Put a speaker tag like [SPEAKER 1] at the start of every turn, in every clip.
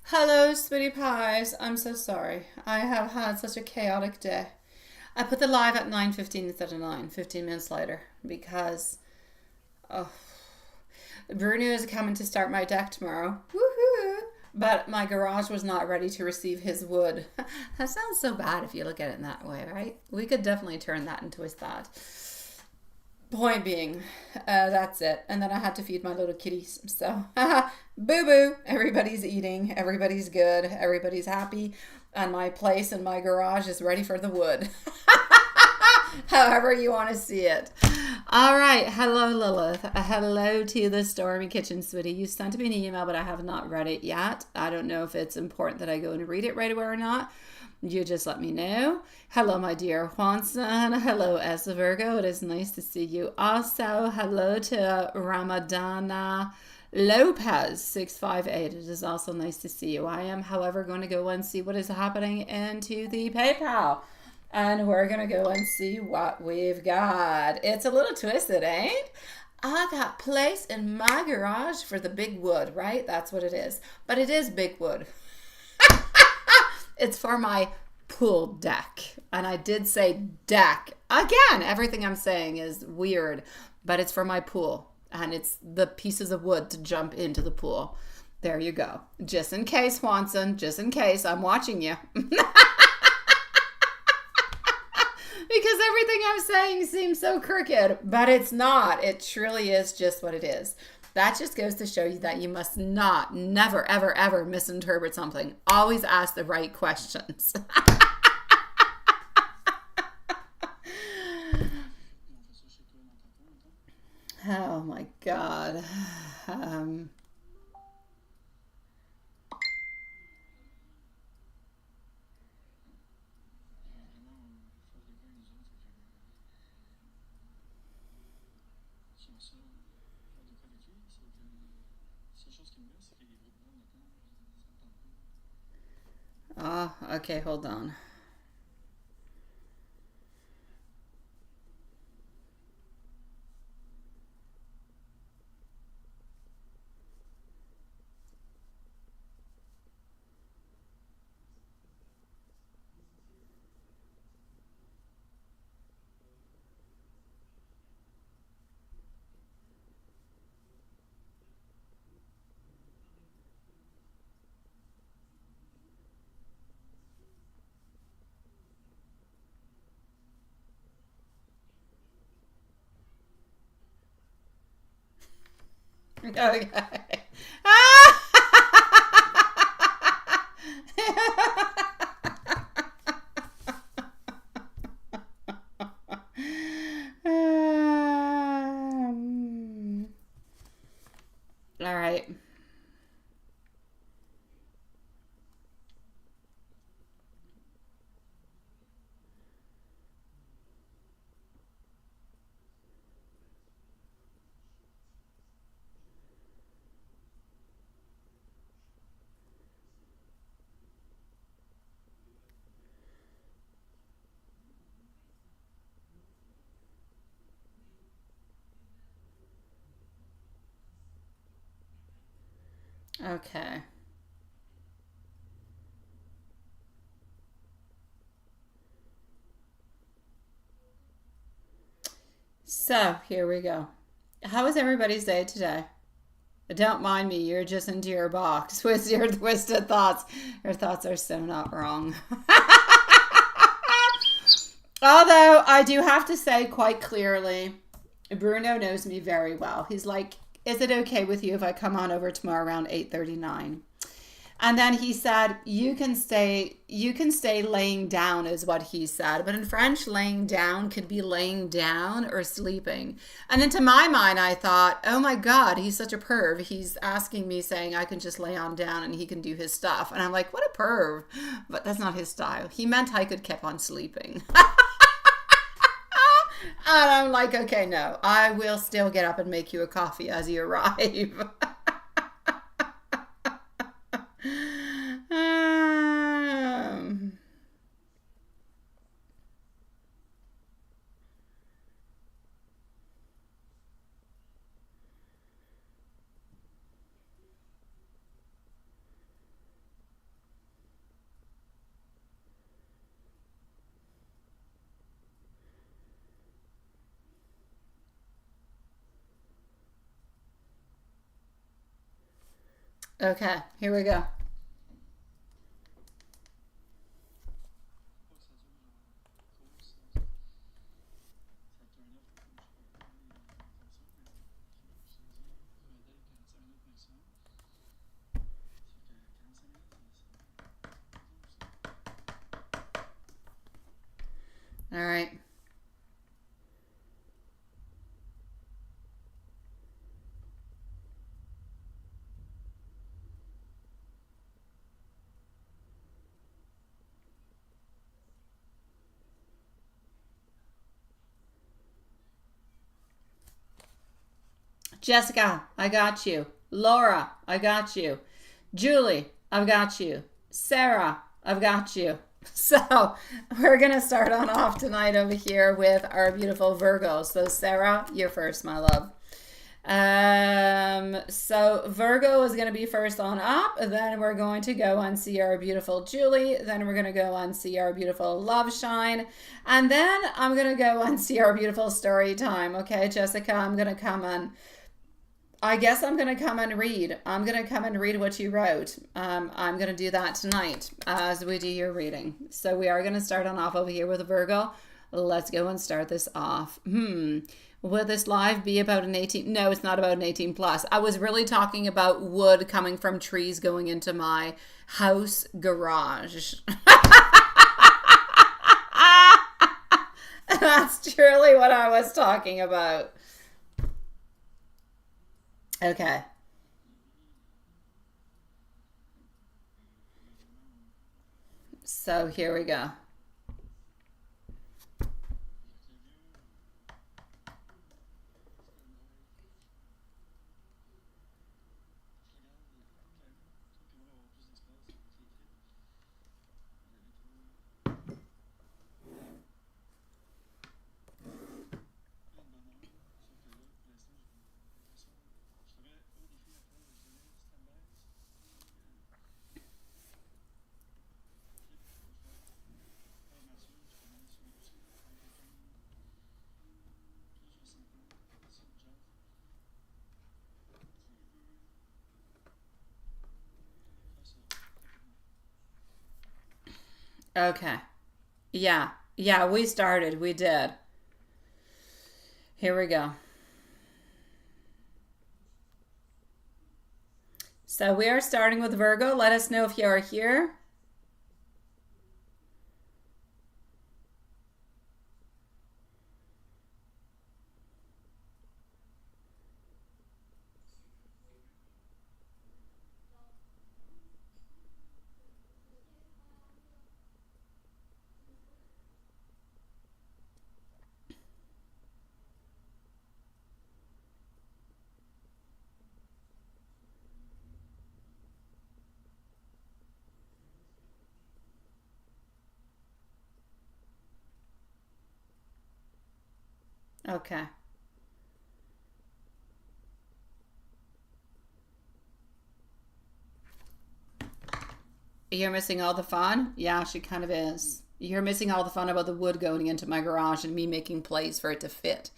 [SPEAKER 1] Hello, sweetie pies. I'm so sorry. I have had such a chaotic day. I put the live at 9:15 instead of 9, 15 minutes later, because oh, Bruno is coming to start my deck tomorrow. Woohoo! But my garage was not ready to receive his wood. That sounds so bad if you look at it in that way, right? We could definitely turn that into a that. Point being, that's it. And then I had to feed my little kitties. So, boo boo. Everybody's eating. Everybody's good. Everybody's happy. And my place in my garage is ready for the wood. However you want to see it. All right. Hello, Lilith. Hello to the Stormy Kitchen, sweetie. You sent me an email, but I have not read it yet. I don't know if it's important that I go and read it right away or not. You just let me know. Hello, my dear Juanson. Hello, S. Virgo. It is nice to see you. Also, hello to Ramadana Lopez 658. It is also nice to see you. I am, however, going to go and see what is happening into the PayPal. And we're going to go and see what we've got. It's a little twisted, ain't? I got place in my garage for the big wood, right? That's what it is. But it is big wood. It's for my pool deck. And I did say deck. Again, everything I'm saying is weird, but it's for my pool. And it's the pieces of wood to jump into the pool. There you go. Just in case, Swanson. Just in case. I'm watching you. Because everything I'm saying seems so crooked, but it's not. It truly is just what it is. That just goes to show you that you must not, never, ever, ever misinterpret something. Always ask the right questions. Oh my God. Um, oh, okay, hold on. Okay. All right. Okay. So here we go. How was everybody's day today? Don't mind me, you're just into your box with your twisted thoughts. Your thoughts are so not wrong. Although I do have to say quite clearly, Bruno knows me very well. He's like, "Is it okay with you if I come on over tomorrow around 8:39?" And then he said, you can stay laying down," is what he said. But in French, laying down could be laying down or sleeping. And into my mind, I thought, oh my God, he's such a perv. He's asking me, saying I can just lay on down and he can do his stuff. And I'm like, what a perv. But that's not his style. He meant I could keep on sleeping. And I'm like, okay, no, I will still get up and make you a coffee as you arrive. um, Okay, here we go. All right. Jessica, I got you. Laura, I got you. Julie, I've got you. Sarah, I've got you. So we're going to start on off tonight over here with our beautiful Virgo. So Sarah, you're first, my love. So Virgo is going to be first on up. Then we're going to go and see our beautiful Julie. Then we're going to go and see our beautiful Love Shine. And then I'm going to go and see our beautiful story time. Okay, Jessica, I'm going to come and I guess I'm going to come and read. I'm going to come and read what you wrote. I'm going to do that tonight as we do your reading. So we are going to start on off over here with a Virgo. Let's go and start this off. Will this live be about an 18? No, it's not about an 18 plus. I was really talking about wood coming from trees going into my house garage. That's truly what I was talking about. Okay. So here we go. Okay. Yeah. Yeah, we started. We did. Here we go. So we are starting with Virgo. Let us know if you are here. Okay. You're missing all the fun? Yeah, she kind of is. You're missing all the fun about the wood going into my garage and me making plays for it to fit.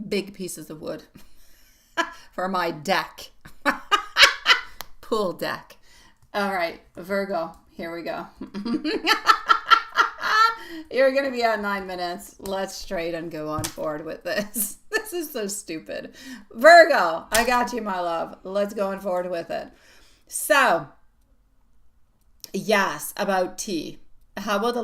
[SPEAKER 1] Big pieces of wood for my deck. Pool deck. All right, Virgo, here we go. You're going to be at 9 minutes. Let's straight and go on forward with this. This is so stupid. Virgo, I got you, my love. Let's go on forward with it. So, yes, about tea. How will the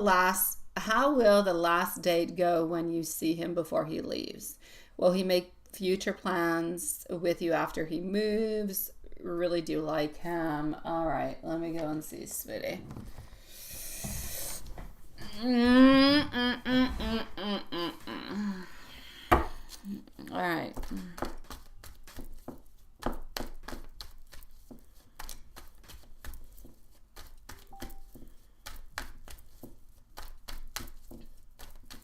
[SPEAKER 1] last date go when you see him before he leaves? Will he make future plans with you after he moves? Really do like him. All right, let me go and see, sweetie. All right.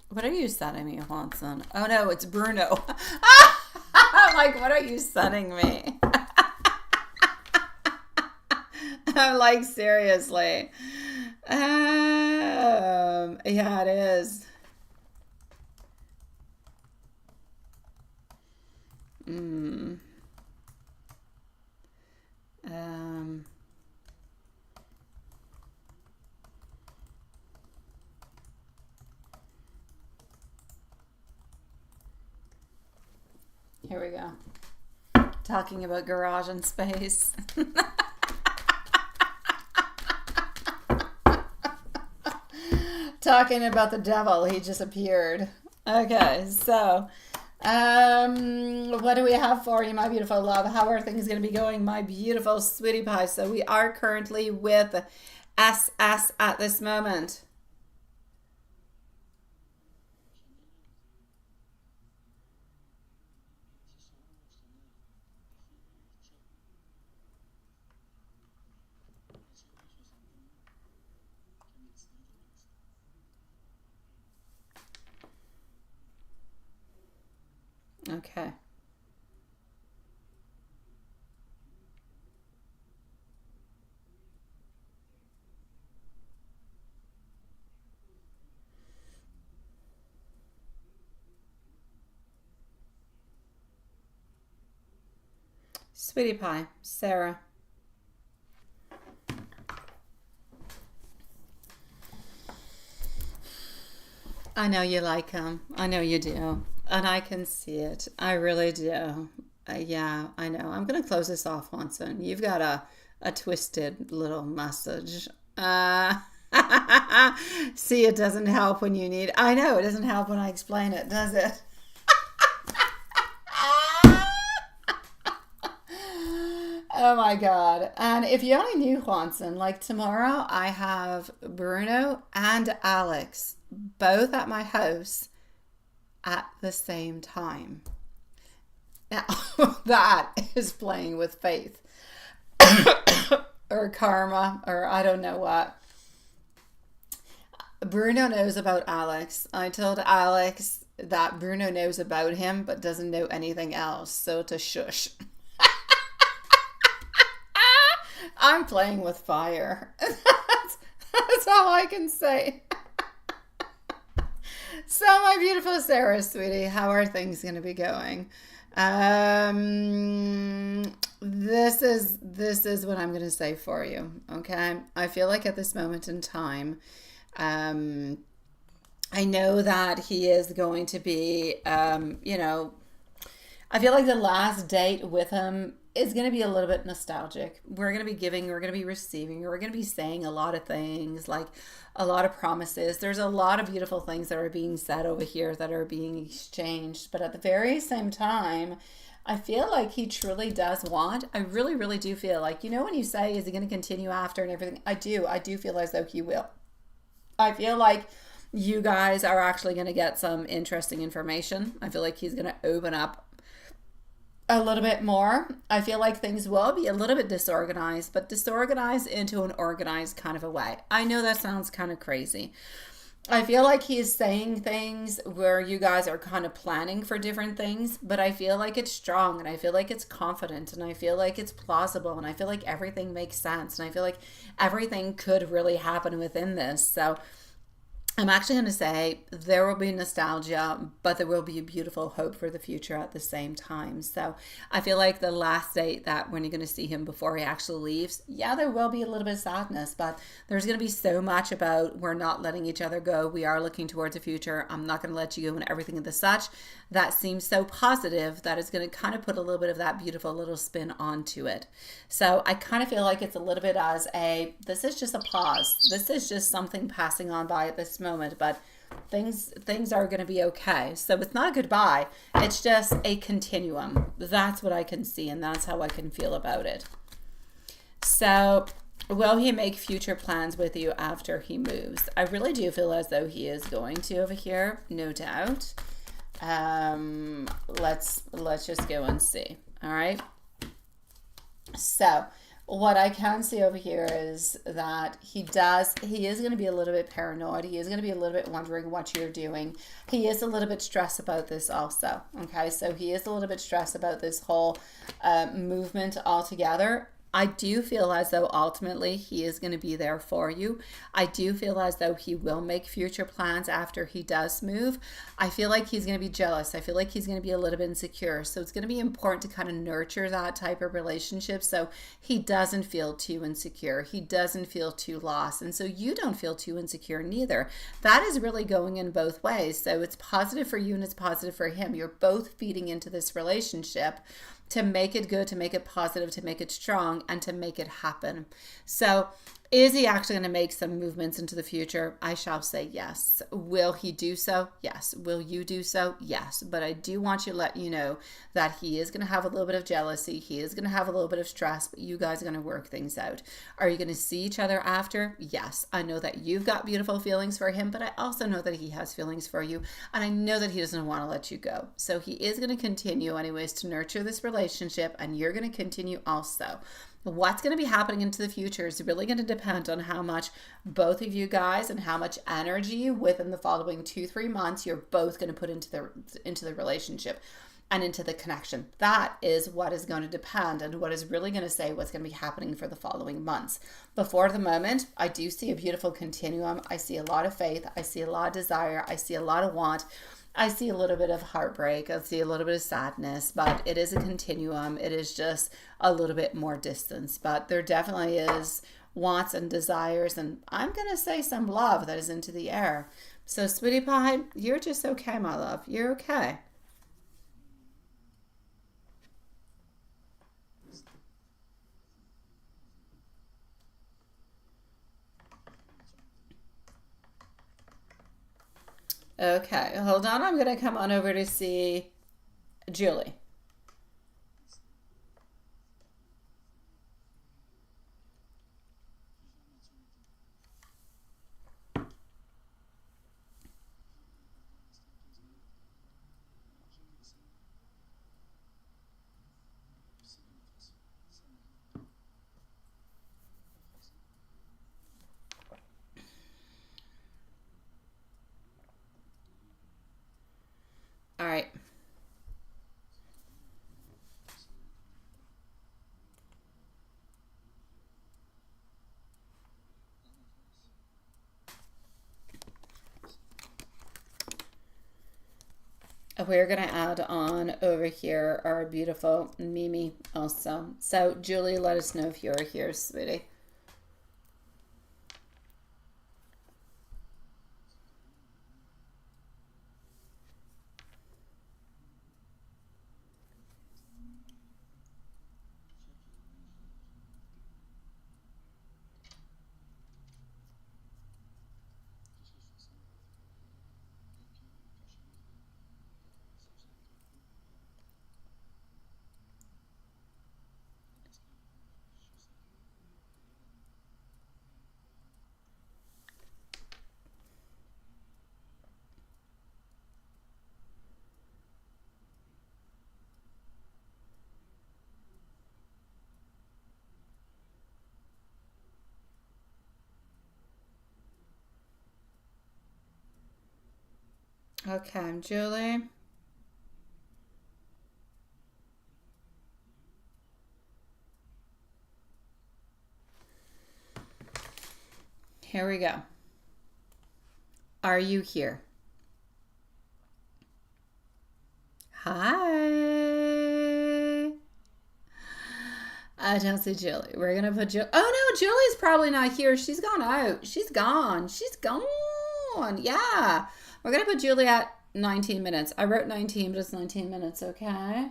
[SPEAKER 1] What are you sending me, Watson? Oh no, it's Bruno. I'm like, what are you sending me? I'm like, seriously. Yeah, it is. Mm. Talking about garage and space. Talking about the devil, he just appeared. Okay, so what do we have for you, my beautiful love? How are things going to be going, my beautiful sweetie pie? So we are currently with SS at this moment. Okay. Sweetie pie, Sarah. I know you like him. I know you do. And I can see it. I really do. Yeah, I know. I'm going to close this off, Watson. You've got a twisted little message. See, it doesn't help when you need. I know, it doesn't help when I explain it, does it? Oh my God. And if you only knew, Juanson, like tomorrow I have Bruno and Alex both at my house at the same time. Now, that is playing with faith or karma or I don't know what. Bruno knows about Alex. I told Alex that Bruno knows about him but doesn't know anything else. So to shush. I'm playing with fire. That's all I can say. So, my beautiful Sarah, sweetie, how are things going to be going? This is what I'm going to say for you. Okay, I feel like at this moment in time, I know that he is going to be, I feel like the last date with him is going to be a little bit nostalgic. We're going to be giving, we're going to be receiving, we're going to be saying a lot of things, like a lot of promises. There's a lot of beautiful things that are being said over here that are being exchanged. But at the very same time, I feel like he truly does want, I really, really do feel like, when you say, is he going to continue after and everything? I do feel as though he will. I feel like you guys are actually going to get some interesting information. I feel like he's going to open up a little bit more. I feel like things will be a little bit disorganized, but disorganized into an organized kind of a way. I know that sounds kind of crazy. I feel like he's saying things where you guys are kind of planning for different things, but I feel like it's strong and I feel like it's confident and I feel like it's plausible and I feel like everything makes sense and I feel like everything could really happen within this. So I'm actually going to say there will be nostalgia, but there will be a beautiful hope for the future at the same time. So I feel like the last date that when you're going to see him before he actually leaves, yeah, there will be a little bit of sadness, but there's going to be so much about we're not letting each other go. We are looking towards the future. I'm not going to let you go and everything of the such. That seems so positive that it's going to kind of put a little bit of that beautiful little spin onto it. So I kind of feel like it's a little bit as this is just a pause. This is just something passing on by at this moment, but things are going to be okay. So it's not a goodbye. It's just a continuum. That's what I can see, and that's how I can feel about it. So will he make future plans with you after he moves? I really do feel as though he is going to over here, no doubt. Let's just go and see. All right. So what I can see over here is that he is going to be a little bit paranoid. He is going to be a little bit wondering what you're doing. He is a little bit stressed about this also. Okay. So he is a little bit stressed about this whole movement altogether. I do feel as though ultimately he is going to be there for you. I do feel as though he will make future plans after he does move. I feel like he's going to be jealous. I feel like he's going to be a little bit insecure. So it's going to be important to kind of nurture that type of relationship so he doesn't feel too insecure. He doesn't feel too lost. And so you don't feel too insecure neither. That is really going in both ways. So it's positive for you and it's positive for him. You're both feeding into this relationship to make it good, to make it positive, to make it strong, and to make it happen. So is he actually going to make some movements into the future? I shall say yes. Will he do so? Yes. Will you do so? Yes. But I do want you to let you know that he is going to have a little bit of jealousy. He is going to have a little bit of stress, but you guys are going to work things out. Are you going to see each other after? Yes. I know that you've got beautiful feelings for him, but I also know that he has feelings for you. And I know that he doesn't want to let you go. So he is going to continue anyways to nurture this relationship, and you're going to continue also. What's going to be happening into the future is really going to depend on how much both of you guys and how much energy within the following 2-3 months you're both going to put into the relationship and into the connection. That is what is going to depend and what is really going to say what's going to be happening for the following months. Before the moment, I do see a beautiful continuum. I see a lot of faith. I see a lot of desire. I see a lot of want. I see a little bit of heartbreak. I see a little bit of sadness, but it is a continuum. It is just a little bit more distance, but there definitely is wants and desires, and I'm going to say some love that is into the air. So, sweetie pie, you're just okay, my love. You're okay. Okay, hold on. I'm going to come on over to see Julie. All right. We're going to add on over here our beautiful Mimi also. So, Julie, let us know if you're here, sweetie. Okay, Julie. Here we go. Are you here? Hi. I don't see Julie. We're gonna put Julie. Oh no, Julie's probably not here. She's gone out. She's gone. She's gone. Yeah. We're gonna put Julie at 19 minutes. I wrote 19, but it's 19 minutes, okay?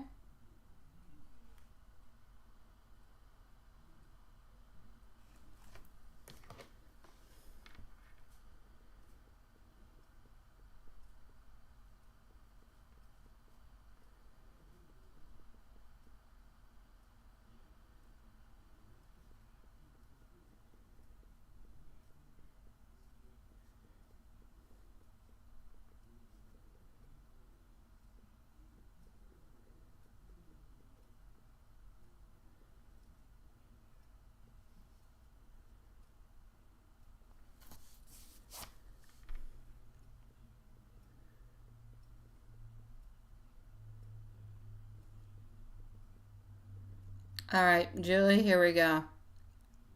[SPEAKER 1] All right, Julie, here we go.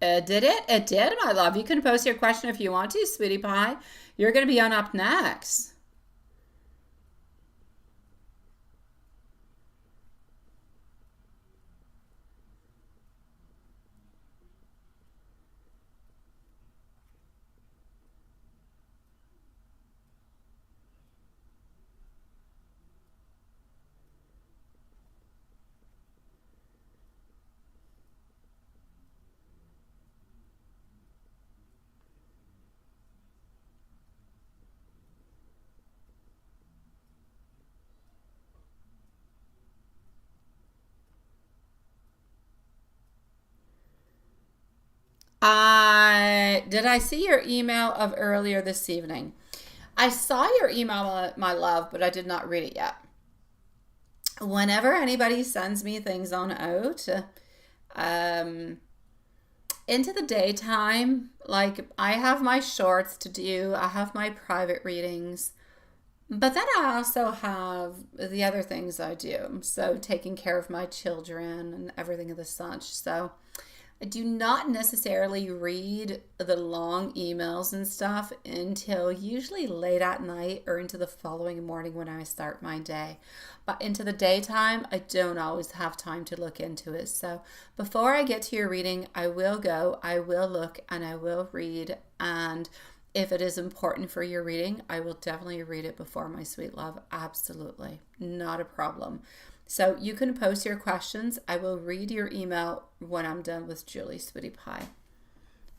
[SPEAKER 1] Did it? It did, my love. You can post your question if you want to, sweetie pie. You're going to be on up next. I see your email of earlier this evening. I saw your email, my love, but I did not read it yet. Whenever anybody sends me things on out, um, into the daytime, like I have my shorts to do, I have my private readings, but then I also have the other things I do. So taking care of my children and everything of the such. So I do not necessarily read the long emails and stuff until usually late at night or into the following morning when I start my day. But into the daytime, I don't always have time to look into it. So before I get to your reading, I will go, I will look, and I will read. And if it is important for your reading, I will definitely read it before, my sweet love. Absolutely. Not a problem. So you can post your questions. I will read your email when I'm done with Julie, sweetie pie.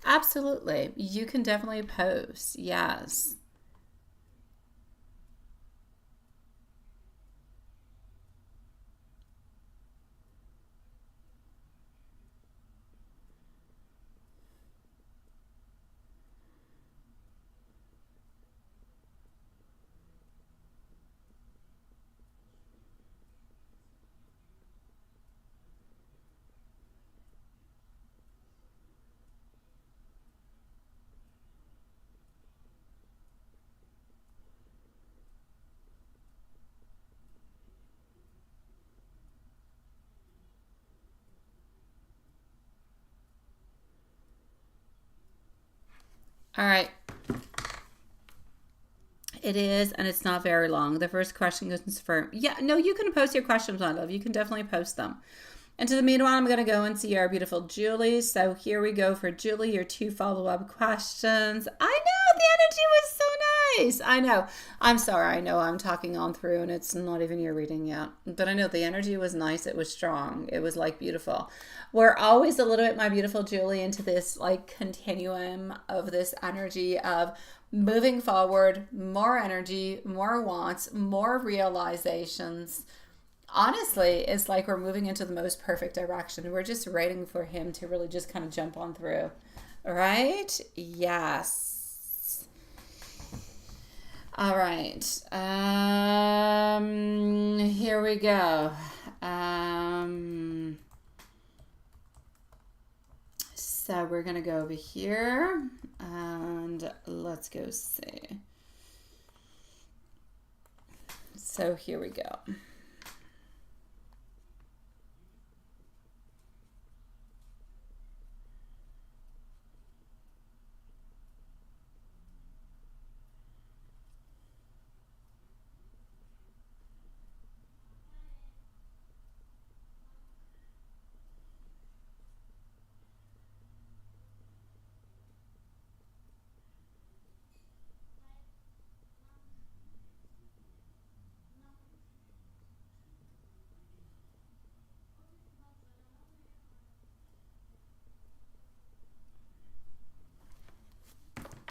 [SPEAKER 1] Absolutely. You can definitely post. Yes. All right. It is, and it's not very long. The first question goes for, yeah, no, you can post your questions, my love. You can definitely post them. And to the meanwhile, I'm going to go and see our beautiful Julie. So here we go for Julie, your 2 follow-up questions. I know, the energy was so nice. I know. I'm sorry. I know I'm talking on through and it's not even your reading yet. But I know the energy was nice. It was strong. It was like beautiful. We're always a little bit, my beautiful Julie, into this like continuum of this energy of moving forward, more energy, more wants, more realizations. Honestly, it's like we're moving into the most perfect direction. We're just waiting for him to really just kind of jump on through. Right? Yes. All right. Here we go. So we're going to go over here and let's go see. So here we go.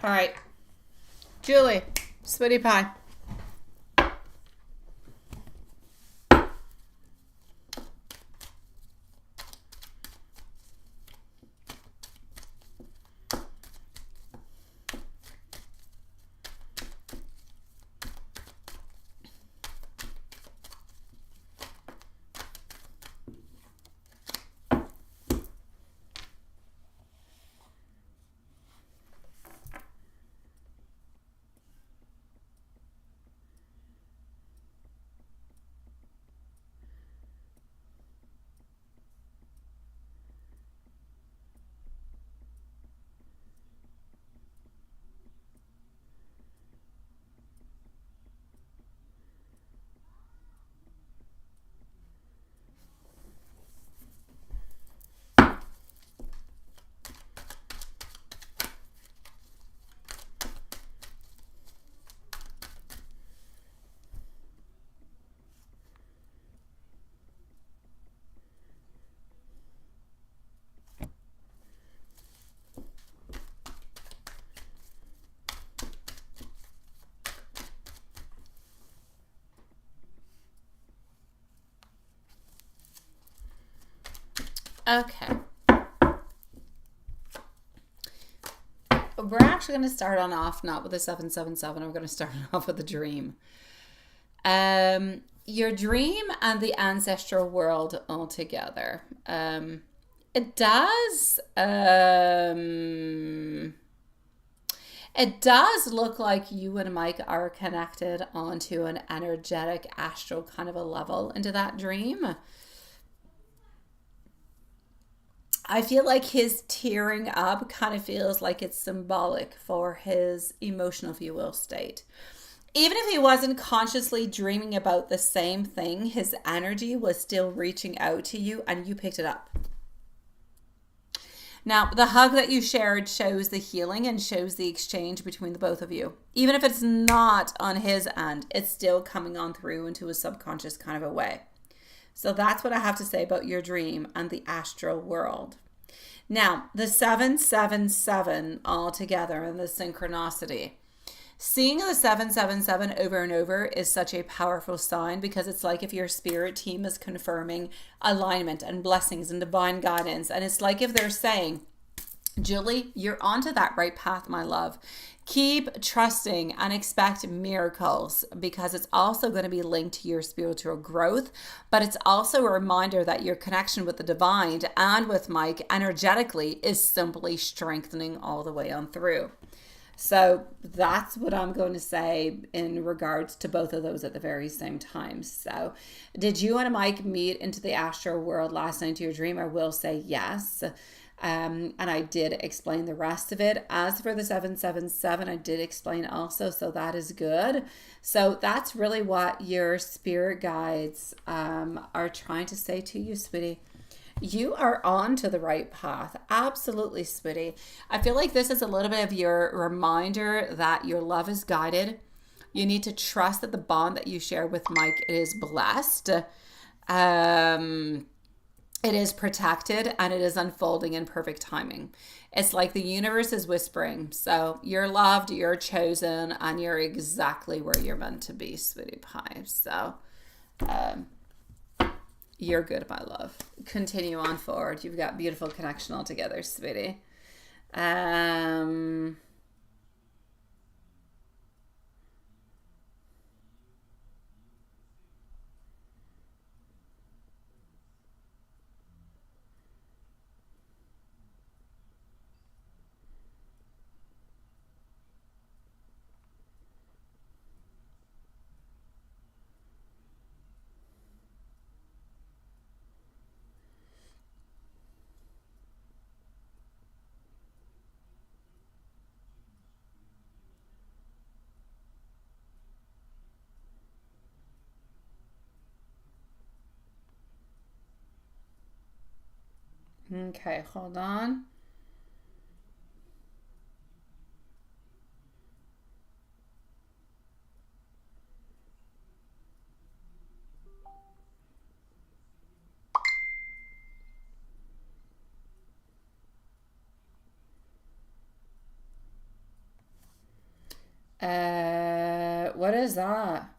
[SPEAKER 1] All right. Julie, sweetie pie. Okay. we're actually going to start on off not with a 777. We're going to start off with a dream. Your dream and the ancestral world all together. It does. It does look like you and Mike are connected onto an energetic astral kind of a level into that dream. I feel like his tearing up kind of feels like it's symbolic for his emotional, if you will, state. Even if he wasn't consciously dreaming about the same thing, his energy was still reaching out to you and you picked it up. Now, the hug that you shared shows the healing and shows the exchange between the both of you. Even if it's not on his end, it's still coming on through into a subconscious kind of a way. So that's what I have to say about your dream and the astral world. Now, the 777 all together and the synchronicity. Seeing the 777 over and over is such a powerful sign because it's like if your spirit team is confirming alignment and blessings and divine guidance. And it's like if they're saying, Julie, you're onto that right path, my love. Keep trusting and expect miracles because it's also going to be linked to your spiritual growth. But it's also a reminder that your connection with the divine and with Mike energetically is simply strengthening all the way on through. So that's what I'm going to say in regards to both of those at the very same time. So did you and Mike meet into the astral world last night to your dream? I will say yes. And I did explain the rest of it. As for the 777, I did explain also. So that is good. So that's really what your spirit guides are trying to say to you, sweetie. You are on to the right path. Absolutely, sweetie. I feel like this is a little bit of your reminder that your love is guided. You need to trust that the bond that you share with Mike is blessed. It is protected and it is unfolding in perfect timing. It's like the universe is whispering. So you're loved, you're chosen, and you're exactly where you're meant to be, sweetie pie. So, you're good, my love. Continue on forward. You've got beautiful connection all together, sweetie. Okay, hold on. What is that?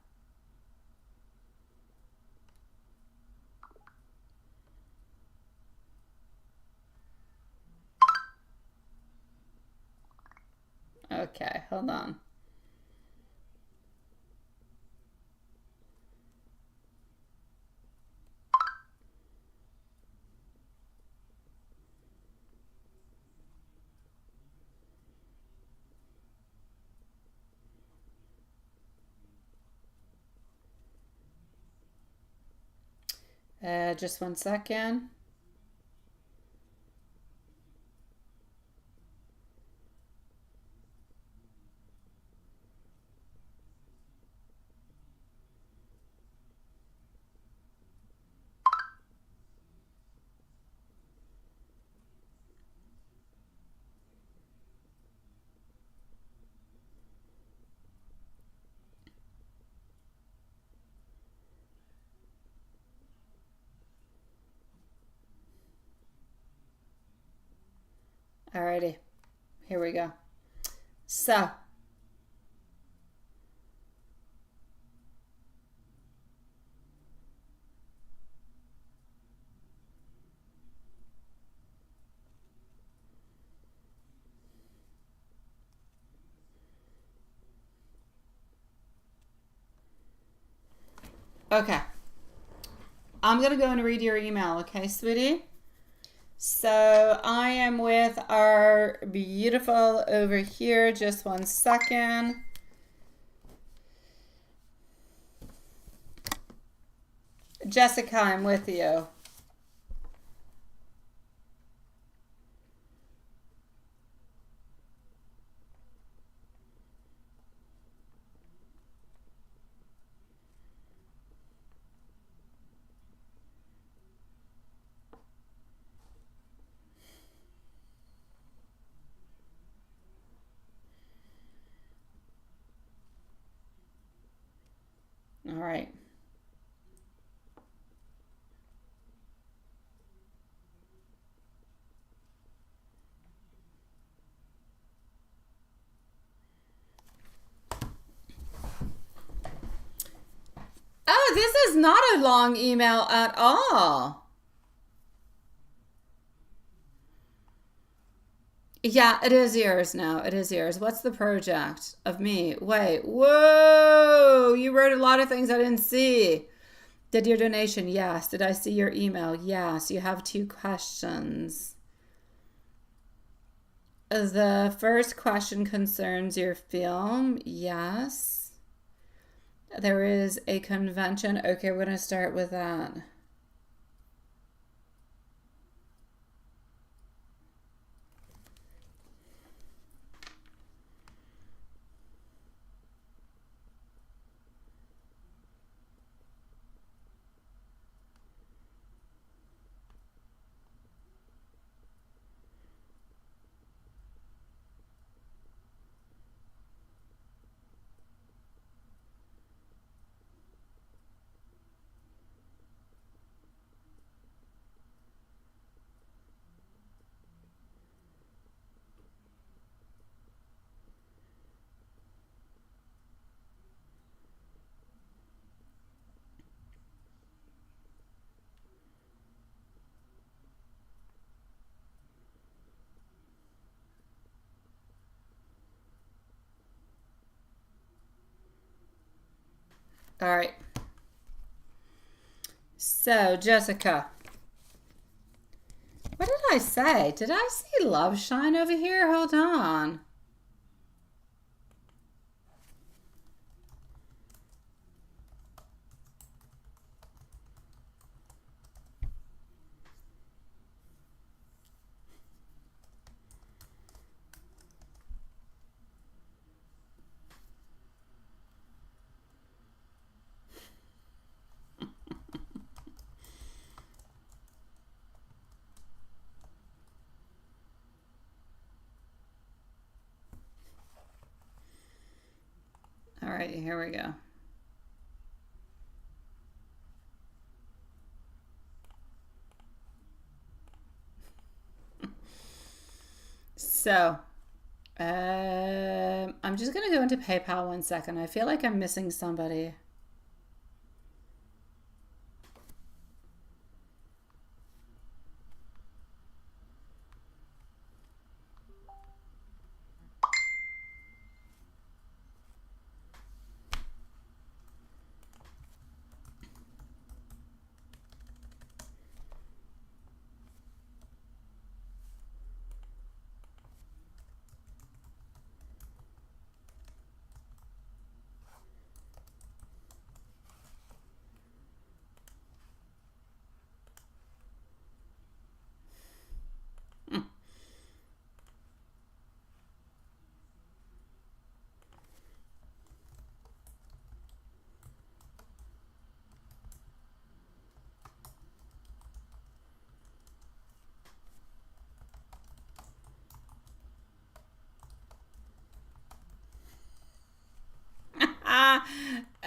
[SPEAKER 1] Okay, hold on. Just 1 second. Alrighty, here we go. So, Okay. I'm going to go and read your email, okay, sweetie? So I am with our beautiful over here. Just one second. Jessica, I'm with you. All right. Oh, this is not a long email at all. Yeah, it is yours now. It is yours. What's the project of me? Wait, whoa! You wrote a lot of things I didn't see. Did your donation? Yes. Did I see your email? Yes. You have two questions. The first question concerns your film. Yes. There is a convention. Okay, we're going to start with that. All right. So, Jessica, what did I say? Did I see love shine over here? Hold on. All right, here we go. So, I'm just going to go into PayPal 1 second. I feel like I'm missing somebody.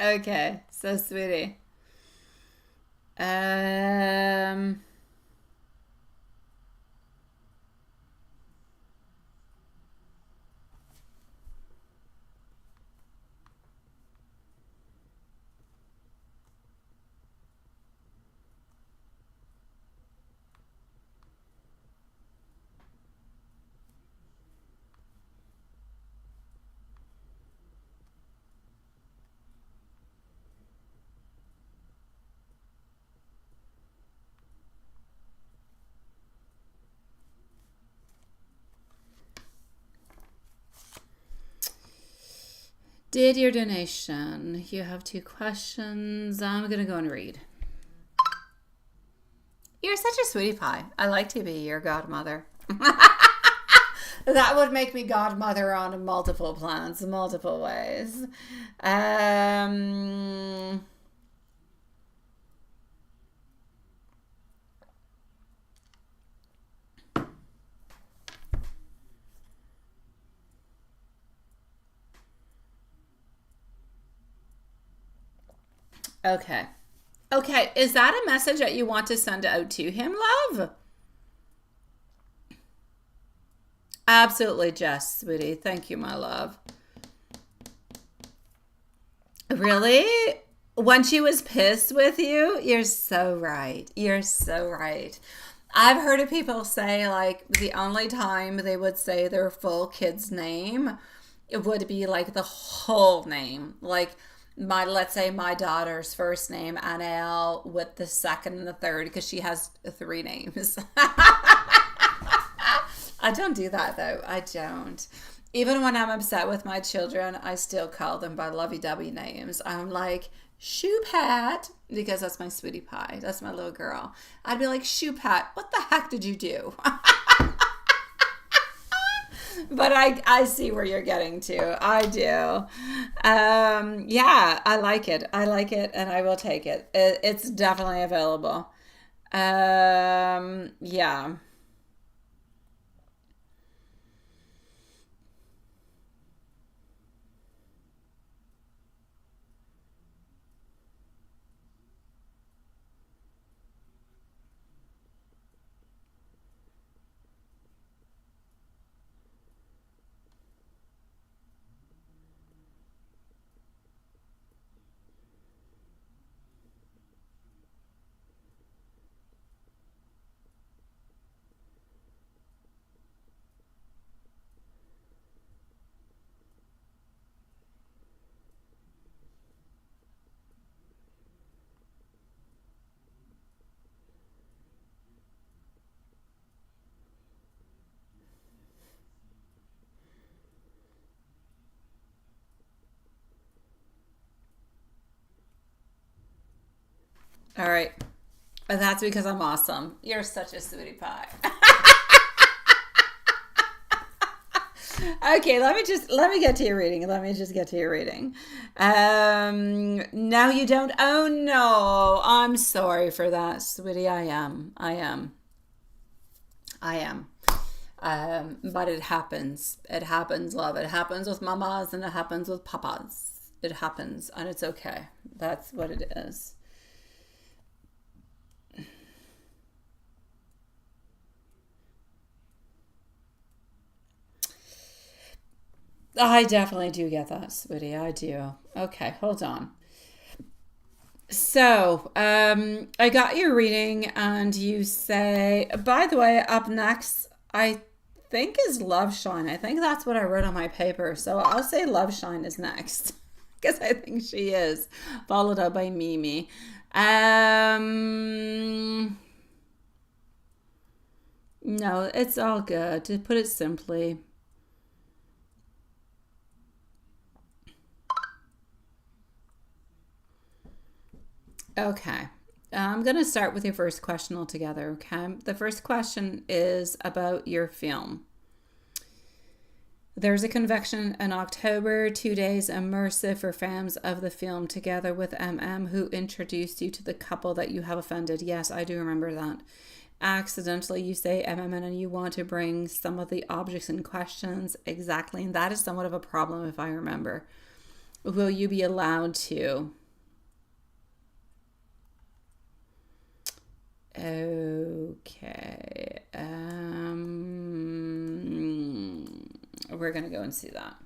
[SPEAKER 1] Okay, so sweetie. Um, Did your donation. You have 2 questions. I'm going to go and read. You're such a sweetie pie. I like to be your godmother. That would make me godmother on multiple plans, multiple ways. Okay. Okay, is that a message that you want to send out to him, love? Absolutely, Jess, sweetie. Thank you, my love. Really? When she was pissed with you? You're so right. You're so right. I've heard of people say, like, the only time they would say their full kid's name, it would be like the whole name. Like, let's say my daughter's first name, Annelle, with the second and the third, because she has 3 names. I don't do that though. I don't. Even when I'm upset with my children, I still call them by lovey-dovey names. I'm like, Shoe Pat, because that's my sweetie pie. That's my little girl. I'd be like, Shoe Pat, what the heck did you do? But I see where you're getting to. I do. Yeah, I like it. I like it, and I will take it. It's definitely available. Yeah. All right. That's because I'm awesome. You're such a sweetie pie. Okay, let me get to your reading. Let me just get to your reading. No, you don't. Oh no, I'm sorry for that, sweetie. I am. I am. I am. But it happens. It happens, love. It happens with mamas and it happens with papas. It happens, and it's okay. That's what it is. I definitely do get that, sweetie. I do. Okay, hold on. So, I got your reading, and you say, by the way, up next, I think is Love Shine. I think that's what I wrote on my paper. So I'll say Love Shine is next because I think she is, followed up by Mimi. No, it's all good. To put it simply, okay. I'm going to start with your first question altogether, okay? The first question is about your film. There's a convention in October, 2 days immersive for fans of the film, together with MM, who introduced you to the couple that you have offended. Yes, I do remember that. Accidentally, you say MMN and you want to bring some of the objects in questions. Exactly. And that is somewhat of a problem if I remember. Will you be allowed to? Okay. We're going to go and see that.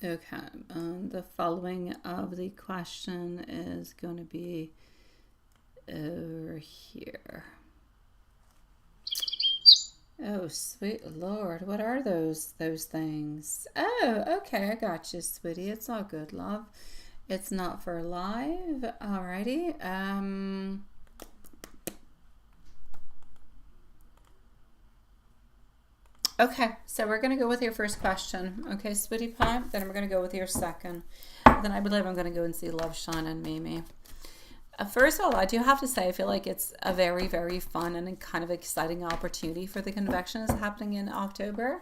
[SPEAKER 1] Okay. The following of the question is going to be over here. Oh, sweet Lord. What are those things? Oh, okay. I got you, sweetie. It's all good, love. It's not for live. Alrighty. Okay, so we're going to go with your first question. Okay, Sweetie Pie. Then we're going to go with your second. Then I believe I'm going to go and see Love, Sean, and Mimi. First of all, I do have to say, I feel like it's a very, very fun and kind of exciting opportunity for the convention that's happening in October.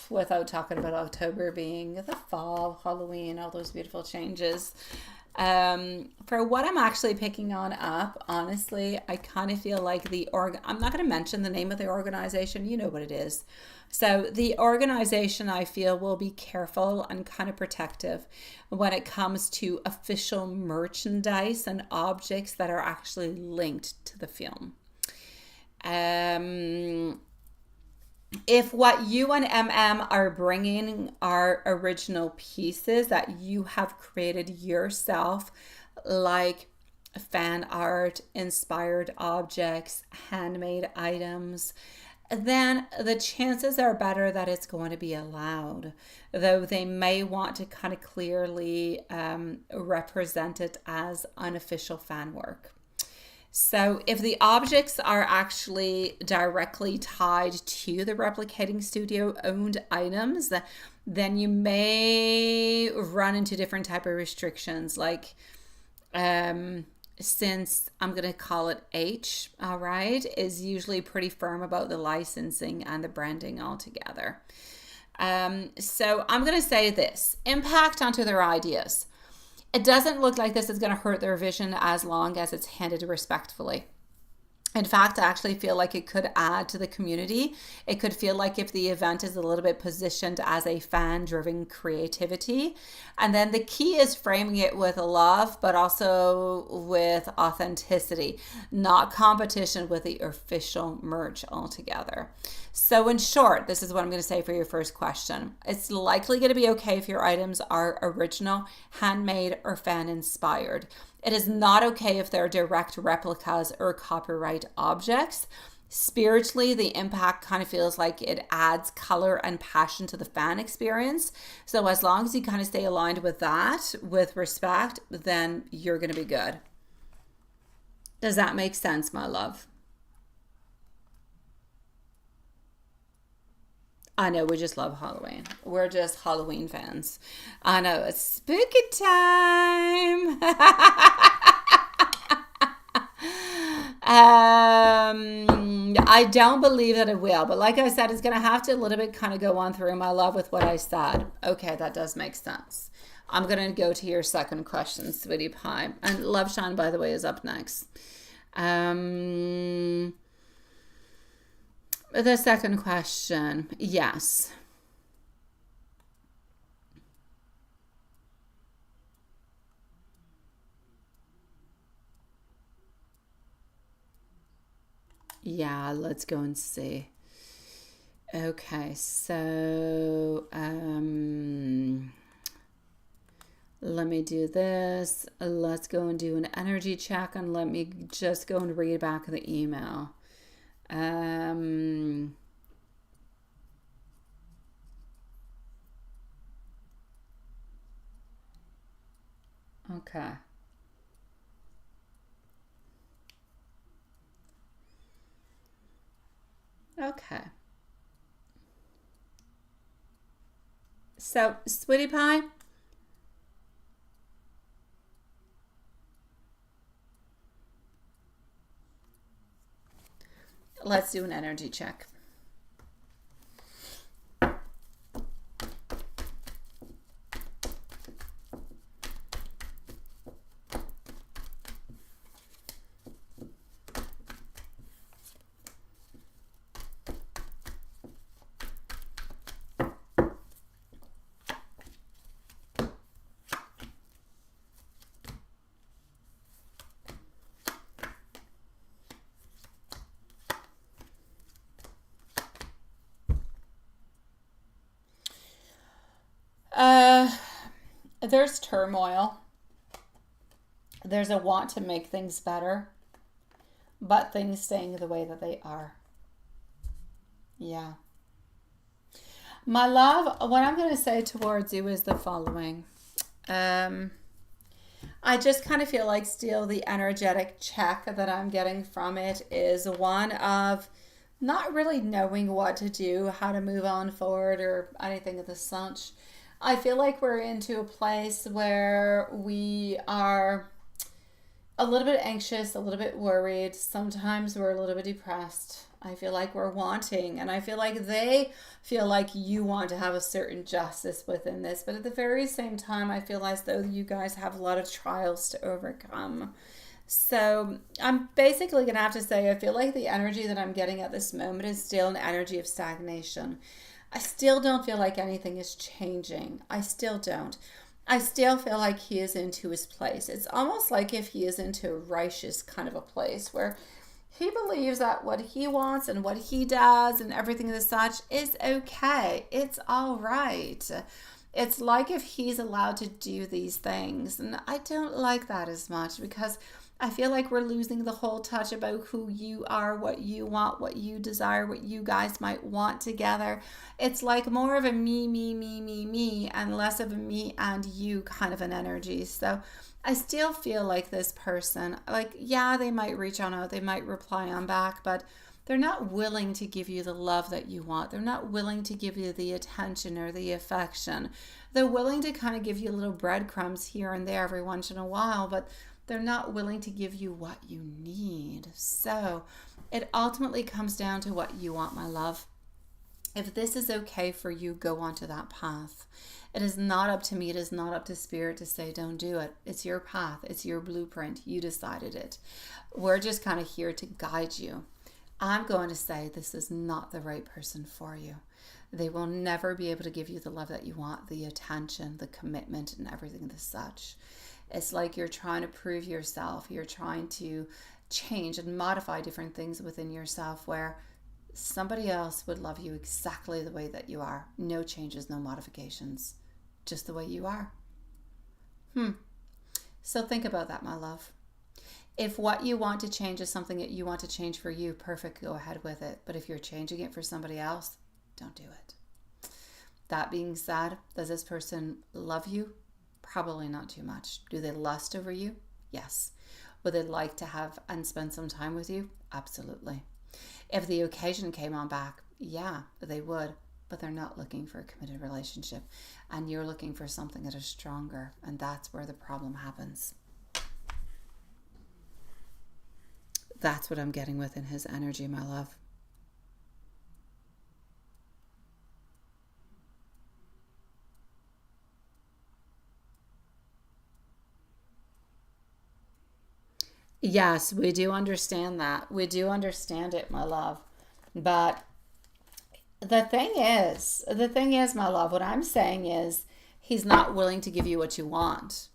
[SPEAKER 1] Without talking about October being the fall, Halloween, all those beautiful changes. For what I'm actually picking on up, honestly, I kind of feel like I'm not going to mention the name of the organization. You know what it is. So the organization, I feel, will be careful and kind of protective when it comes to official merchandise and objects that are actually linked to the film. If what you and MM are bringing are original pieces that you have created yourself, like fan art, inspired objects, handmade items, then the chances are better that it's going to be allowed, though they may want to kind of clearly represent it as unofficial fan work. So if the objects are actually directly tied to the replicating studio owned items, then you may run into different type of restrictions, like since I'm going to call it H, all right, is usually pretty firm about the licensing and the branding altogether. So I'm going to say this: impact onto their ideas. It doesn't look like this is going to hurt their vision as long as it's handled respectfully. In fact, I actually feel like it could add to the community. It could feel like if the event is a little bit positioned as a fan-driven creativity. And then the key is framing it with love, but also with authenticity, not competition with the official merch altogether. So in short, this is what I'm going to say for your first question. It's likely going to be okay if your items are original, handmade, or fan-inspired. It is not okay if they're direct replicas or copyright objects. Spiritually, the impact kind of feels like it adds color and passion to the fan experience. So as long as you kind of stay aligned with that, with respect, then you're going to be good. Does that make sense, my love? I know, we just love Halloween. We're just Halloween fans. I know, it's spooky time. I don't believe that it will, but like I said, it's going to have to a little bit kind of go on through my love with what I said. Okay, that does make sense. I'm going to go to your second question, Sweetie Pie. And Love Shine, by the way, is up next. The second question, yes. Yeah, let's go and see. Okay, so let me do this. Let's go and do an energy check, and let me just go and read back the email. Okay. Okay. So, Sweetie Pie, let's do an energy check. There's turmoil. There's a want to make things better, but things staying the way that they are. Yeah. My love, what I'm going to say towards you is the following. I just kind of feel like still the energetic check that I'm getting from it is one of not really knowing what to do, how to move on forward, or anything of the such. I feel like we're into a place where we are a little bit anxious, a little bit worried. Sometimes we're a little bit depressed. I feel like we're wanting, and I feel like they feel like you want to have a certain justice within this. But at the very same time, I feel as though you guys have a lot of trials to overcome. So I'm basically going to have to say, I feel like the energy that I'm getting at this moment is still an energy of stagnation. I still don't feel like anything is changing. I still don't. I still feel like he is into his place. It's almost like if he is into a righteous kind of a place where he believes that what he wants and what he does and everything as such is okay. It's all right. It's like if he's allowed to do these things. And I don't like that as much because I feel like we're losing the whole touch about who you are, what you want, what you desire, what you guys might want together. It's like more of a me, and less of a me and you kind of an energy. So I still feel like this person, like, yeah, they might reach on out, they might reply on back, but they're not willing to give you the love that you want. They're not willing to give you the attention or the affection. They're willing to kind of give you little breadcrumbs here and there every once in a while, but they're not willing to give you what you need. So it ultimately comes down to what you want, my love. If this is okay for you, go onto that path. It is not up to me. It is not up to spirit to say, don't do it. It's your path. It's your blueprint. You decided it. We're just kind of here to guide you. I'm going to say this is not the right person for you. They will never be able to give you the love that you want, the attention, the commitment, and everything as such. It's like you're trying to prove yourself. You're trying to change and modify different things within yourself where somebody else would love you exactly the way that you are. No changes, no modifications. Just the way you are. So think about that, my love. If what you want to change is something that you want to change for you, perfect, go ahead with it. But if you're changing it for somebody else, don't do it. That being said, does this person love you? Probably not too much. Do they lust over you? Yes. Would they like to have and spend some time with you? Absolutely. If the occasion came on back, yeah, they would. But they're not looking for a committed relationship. And you're looking for something that is stronger. And that's where the problem happens. That's what I'm getting within his energy, my love. Yes, we do understand that. We do understand it, my love. But the thing is, my love, what I'm saying is he's not willing to give you what you want.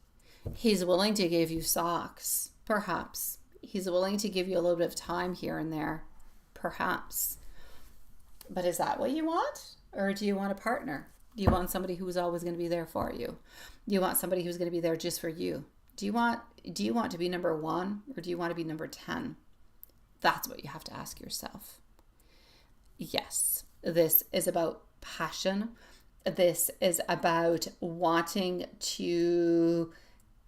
[SPEAKER 1] He's willing to give you socks, perhaps. He's willing to give you a little bit of time here and there, perhaps. But is that what you want? Or do you want a partner? Do you want somebody who's always going to be there for you? Do you want somebody who's going to be there just for you? Do you want to be number 1 or do you want to be number 10? That's what you have to ask yourself. Yes, this is about passion. This is about wanting to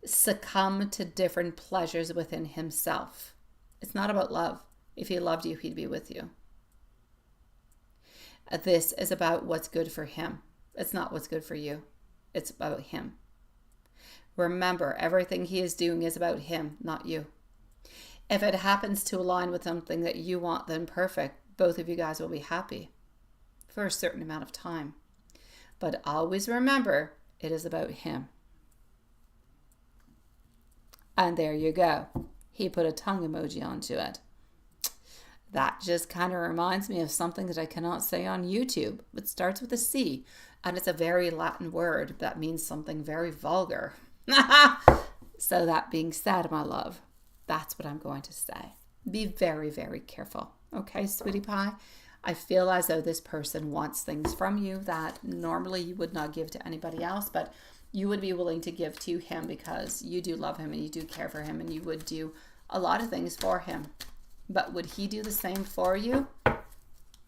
[SPEAKER 1] succumb to different pleasures within himself. It's not about love. If he loved you, he'd be with you. This is about what's good for him. It's not what's good for you. It's about him. Remember, everything he is doing is about him, not you. If it happens to align with something that you want, then perfect. Both of you guys will be happy for a certain amount of time. But always remember, it is about him. And there you go. He put a tongue emoji onto it. That just kind of reminds me of something that I cannot say on YouTube. It starts with a C, and it's a very Latin word that means something very vulgar. So that being said, my love, that's what I'm going to say. Be very, very careful. Okay, sweetie pie? I feel as though this person wants things from you that normally you would not give to anybody else, but you would be willing to give to him because you do love him and you do care for him and you would do a lot of things for him. But would he do the same for you?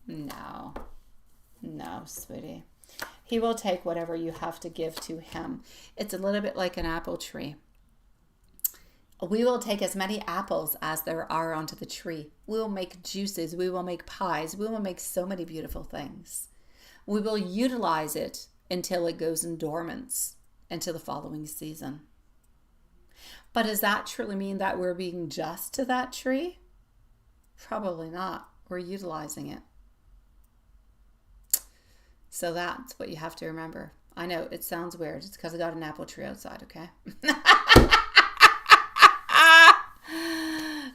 [SPEAKER 1] No. No, sweetie. He will take whatever you have to give to him. It's a little bit like an apple tree. We will take as many apples as there are onto the tree. We will make juices. We will make pies. We will make so many beautiful things. We will utilize it until it goes in dormant until the following season. But does that truly mean that we're being just to that tree? Probably not. We're utilizing it. So that's what you have to remember. I know it sounds weird. It's because I got an apple tree outside, okay?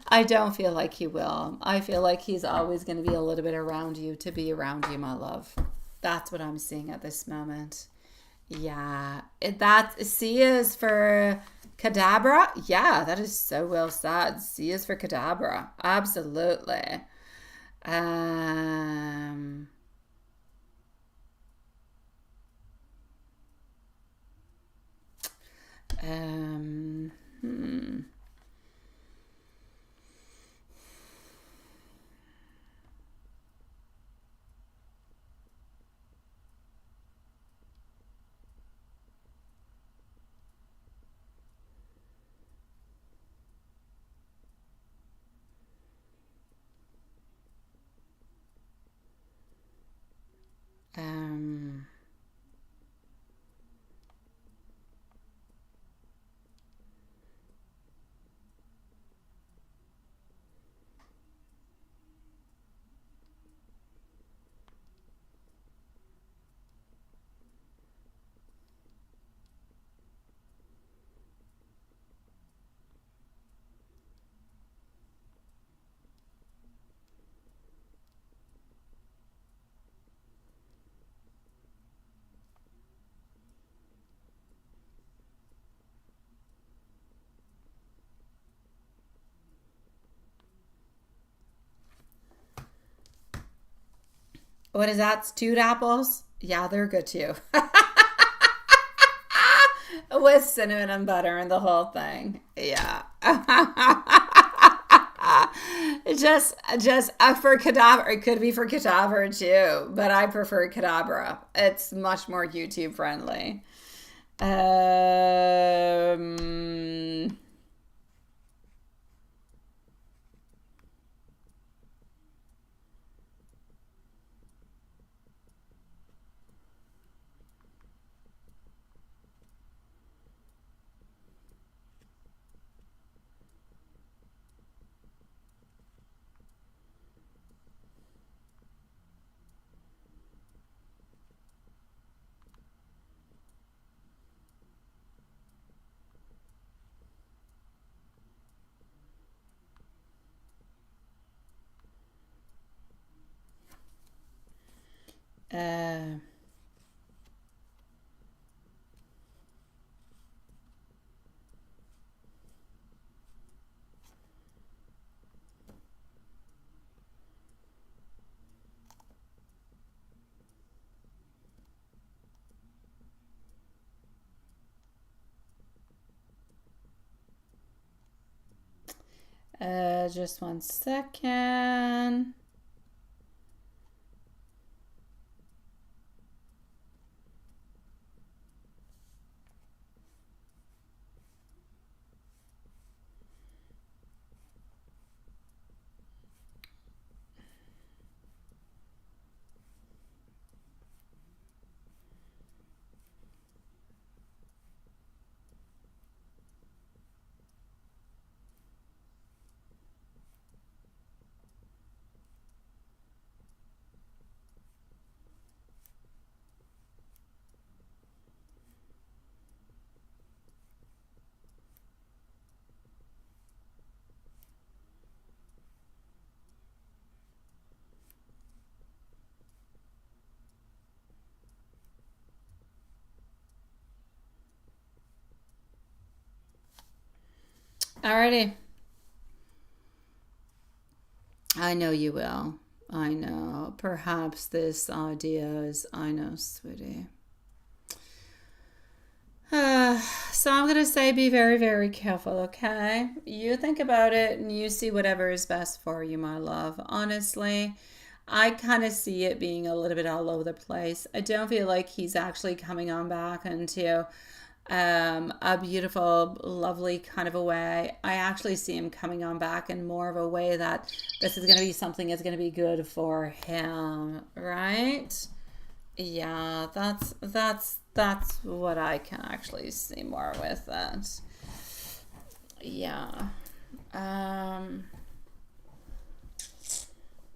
[SPEAKER 1] I don't feel like he will. I feel like he's always going to be a little bit around you to be around you, my love. That's what I'm seeing at this moment. Yeah. That C is for Cadabra. Yeah, that is so well said. C is for Cadabra. Absolutely. Um... Hmm. Um, what is that? Stewed apples? Yeah, they're good too. With cinnamon and butter and the whole thing. Yeah. just for cadaver. It could be for cadaver too, but I prefer cadabra. It's much more YouTube friendly. Um, uh, just 1 second. Alrighty. I know you will. I know. Perhaps this idea is, I know, sweetie. So I'm going to say be very, very careful, okay? You think about it and you see whatever is best for you, my love. Honestly, I kind of see it being a little bit all over the place. I don't feel like he's actually coming on back into a beautiful, lovely kind of a way. I actually see him coming on back in more of a way that this is going to be something that's going to be good for him, right? Yeah, that's what I can actually see more with that. Yeah. Um,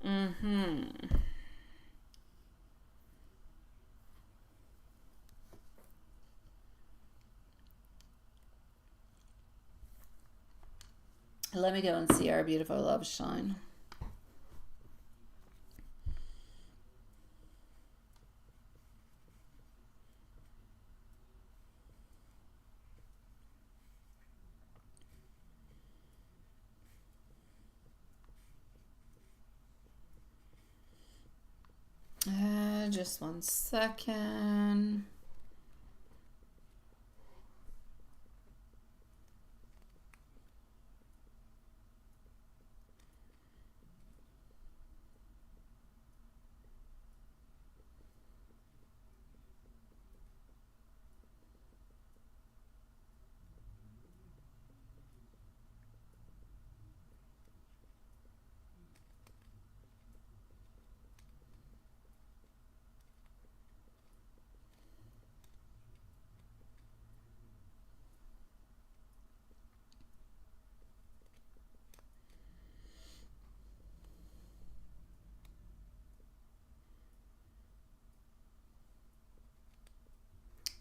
[SPEAKER 1] mm-hmm. Let me go and see our beautiful love shine. Just 1 second.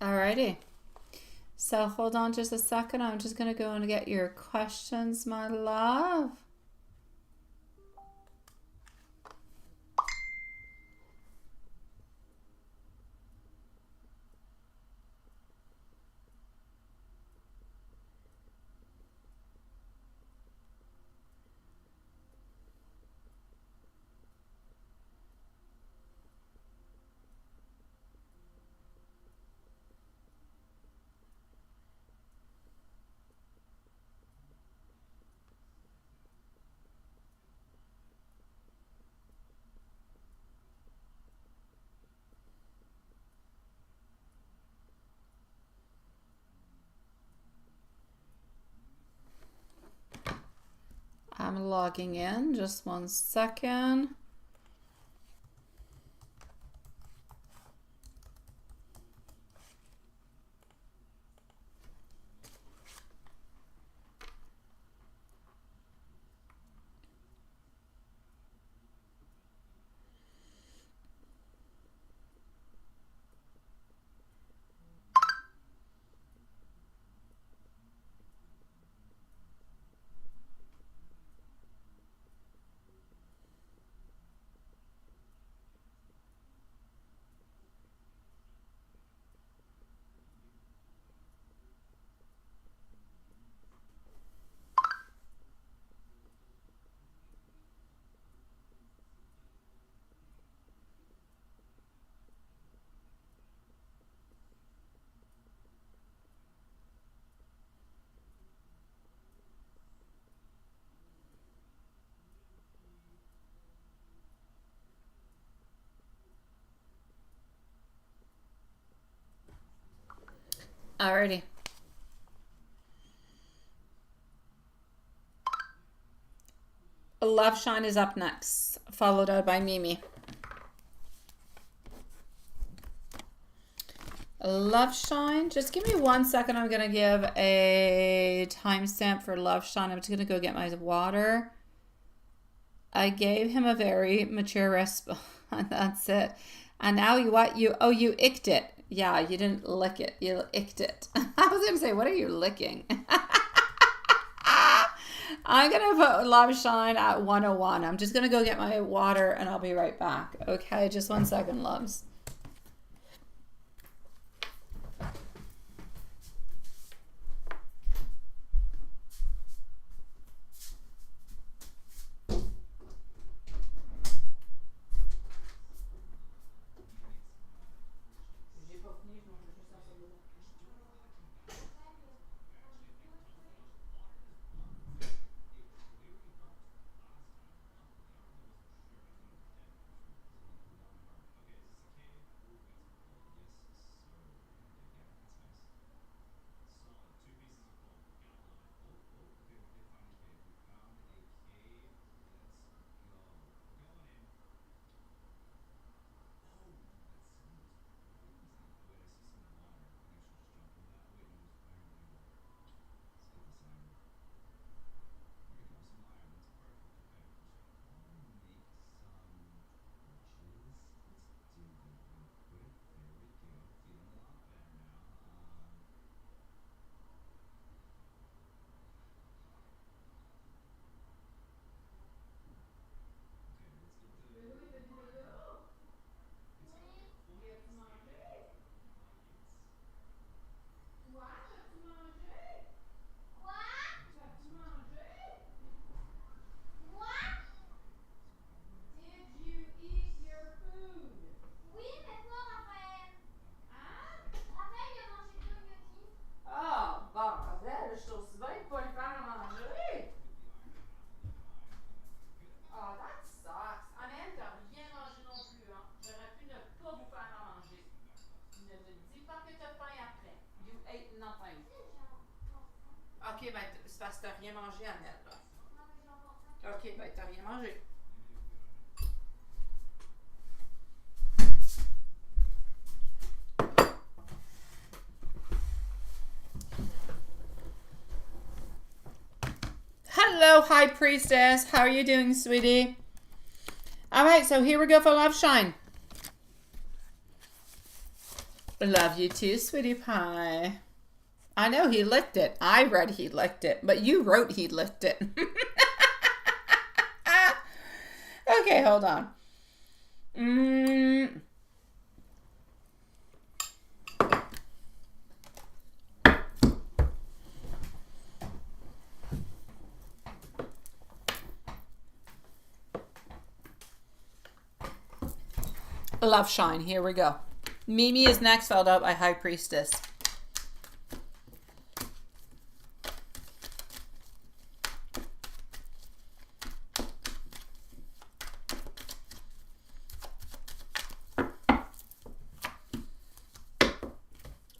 [SPEAKER 1] Alrighty. So hold on just a second. I'm just gonna go and get your questions, my love. I'm logging in. Just 1 second. Alrighty. Love Shine is up next, followed out by Mimi. Love Shine. Just give me 1 second. I'm gonna give a timestamp for Love Shine. I'm just gonna go get my water. I gave him a very mature response. That's it. And now you what? You icked it. Yeah, you didn't lick it. You icked it. I was gonna say, what are you licking? I'm gonna put Love Shine at 101. I'm just gonna go get my water and I'll be right back. Okay, just 1 second, loves. Ok, ben, c'est parce que t'as rien mangé, Annelle, là. Ok, ben, t'as rien mangé. Hello, High Priestess. How are you doing, sweetie? All right, so here we go for Love Shine. Love you too, sweetie pie. I know he licked it. I read he licked it, but you wrote he licked it. Okay, hold on. Love Shine. Here we go. Mimi is next, followed up by High Priestess.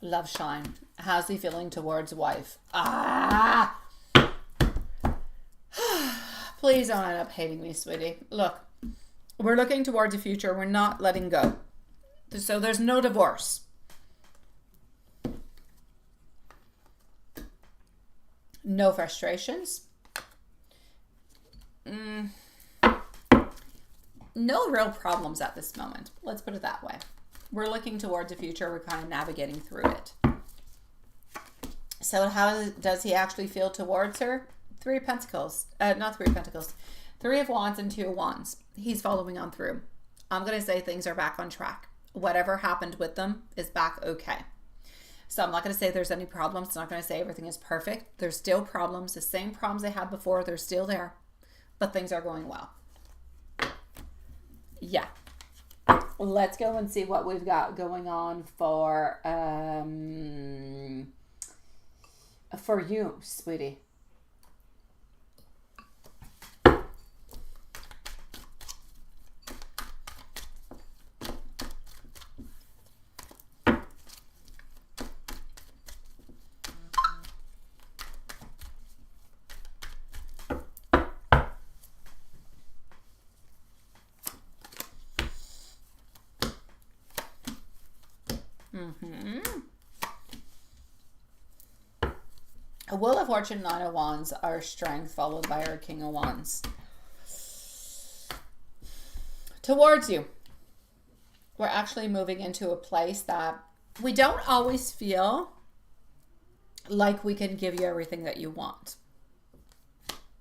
[SPEAKER 1] Love Shine. How's he feeling towards wife? Please don't end up hating me, sweetie. Look, we're looking towards the future. We're not letting go. So there's no divorce. No frustrations. No real problems at this moment. Let's put it that way. We're looking towards the future. We're kind of navigating through it. So how does he actually feel towards her? Three of Pentacles. Not Three of Pentacles. Three of Wands and Two of Wands. He's following on through. I'm going to say things are back on track. Whatever happened with them is back okay. So I'm not going to say there's any problems. I'm not going to say everything is perfect. There's still problems. The same problems they had before, they're still there. But things are going well. Yeah. Let's go and see what we've got going on for you, sweetie. A Wheel of Fortune, Nine of Wands, our Strength, followed by our King of Wands. Towards you. We're actually moving into a place that we don't always feel like we can give you everything that you want.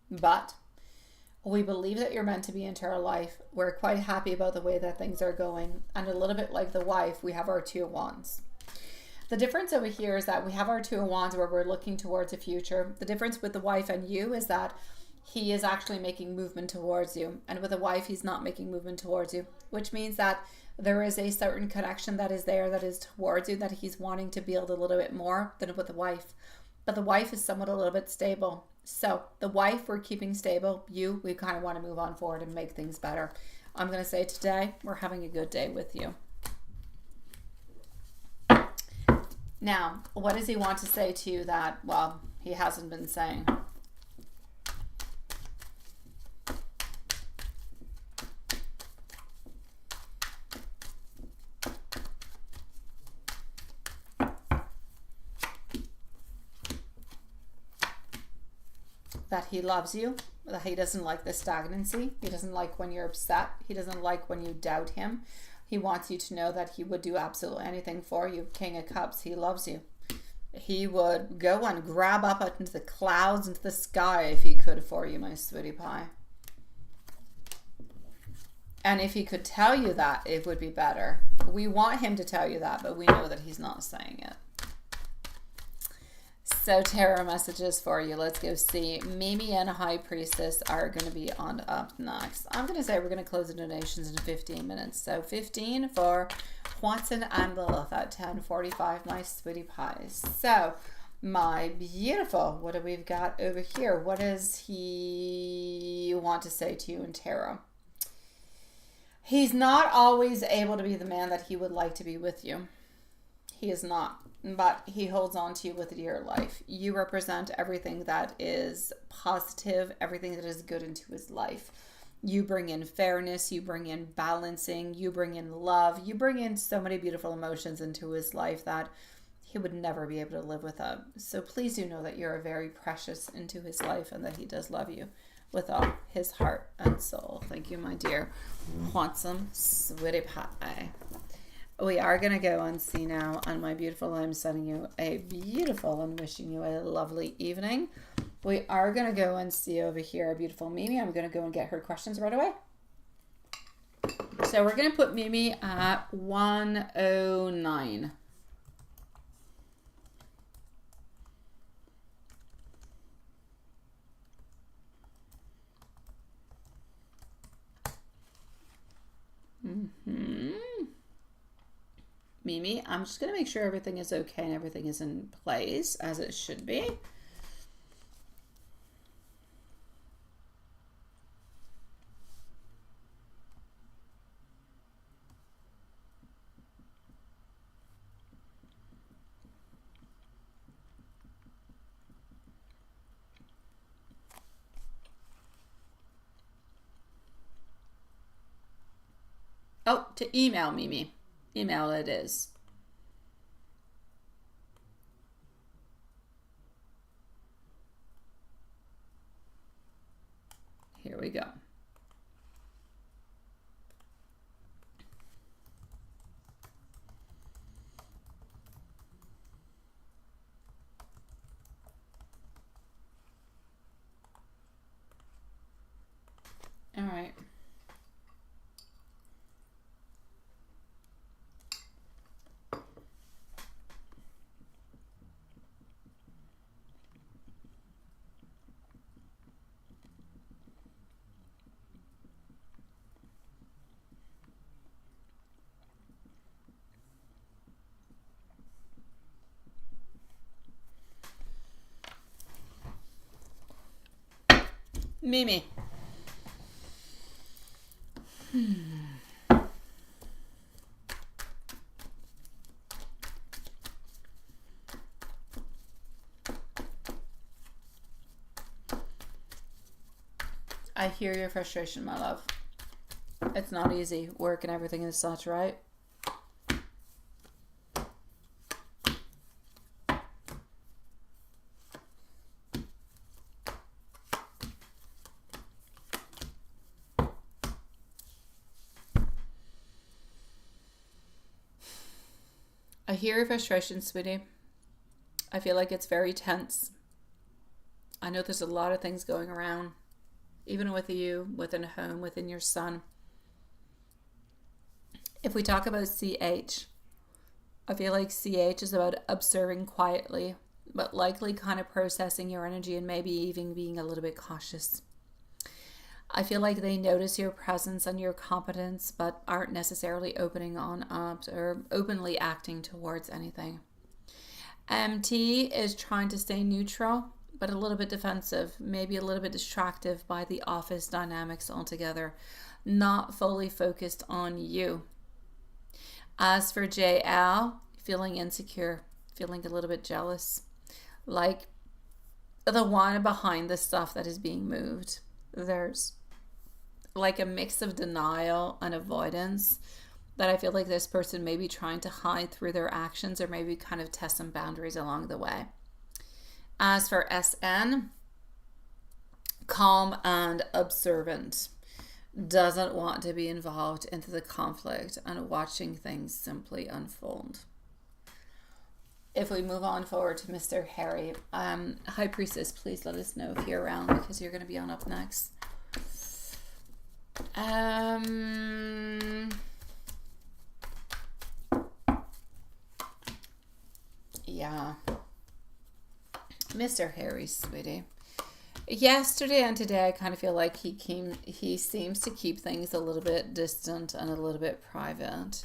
[SPEAKER 1] But we believe that you're meant to be into our life. We're quite happy about the way that things are going. And a little bit like the wife, we have our Two of Wands. The difference over here is that we have our Two of Wands where we're looking towards the future. The difference with the wife and you is that he is actually making movement towards you. And with the wife, he's not making movement towards you, which means that there is a certain connection that is there that is towards you that he's wanting to build a little bit more than with the wife. But the wife is somewhat a little bit stable. So the wife we're keeping stable. You, we kind of want to move on forward and make things better. I'm going to say today, we're having a good day with you. Now, what does he want to say to you that, well, he hasn't been saying? That he loves you, that he doesn't like the stagnancy. He doesn't like when you're upset. He doesn't like when you doubt him. He wants you to know that he would do absolutely anything for you. King of Cups, he loves you. He would go and grab up into the clouds, into the sky if he could for you, my sweetie pie. And if he could tell you that, it would be better. We want him to tell you that, but we know that he's not saying it. So tarot messages for you. Let's go see. Mimi and High Priestess are going to be on up next. I'm going to say we're going to close the donations in 15 minutes. So 15 for Watson and Lilith at 10:45, my sweetie pies. So my beautiful, what do we've got over here? What does he want to say to you in tarot? He's not always able to be the man that he would like to be with you. He is not, but he holds on to you with dear life. You represent everything that is positive, everything that is good into his life. You bring in fairness, you bring in balancing, you bring in love, you bring in so many beautiful emotions into his life that he would never be able to live without. So please do know that you're a very precious into his life and that he does love you with all his heart and soul. Thank you, my dear handsome sweetie pie. We are going to go and see now, and my beautiful, I'm sending you a beautiful and wishing you a lovely evening. We are going to go and see over here our beautiful Mimi. I'm going to go and get her questions right away. So we're going to put Mimi at 109. Mimi, I'm just going to make sure everything is okay and everything is in place as it should be. Oh, to email Mimi. Email it is. Here we go. All right. Mimi. I hear your frustration, my love. It's not easy. Work and everything is such, right? I hear your frustration, sweetie. I feel like it's very tense. I know there's a lot of things going around, even with you, within a home, within your son. If we talk about CH, I feel like CH is about observing quietly, but likely kind of processing your energy and maybe even being a little bit cautious. I feel like they notice your presence and your competence, but aren't necessarily opening on up or openly acting towards anything. T is trying to stay neutral, but a little bit defensive, maybe a little bit distracted by the office dynamics altogether, not fully focused on you. As for JL, feeling insecure, feeling a little bit jealous, like the one behind the stuff that is being moved. There's like a mix of denial and avoidance that I feel like this person may be trying to hide through their actions or maybe kind of test some boundaries along the way. As for SN, calm and observant, doesn't want to be involved into the conflict and watching things simply unfold. If we move on forward to Mr. Harry, High Priestess, please let us know if you're around because you're going to be on up next. Yeah. Mr. Harry, sweetie. Yesterday and today, I kind of feel like he seems to keep things a little bit distant and a little bit private.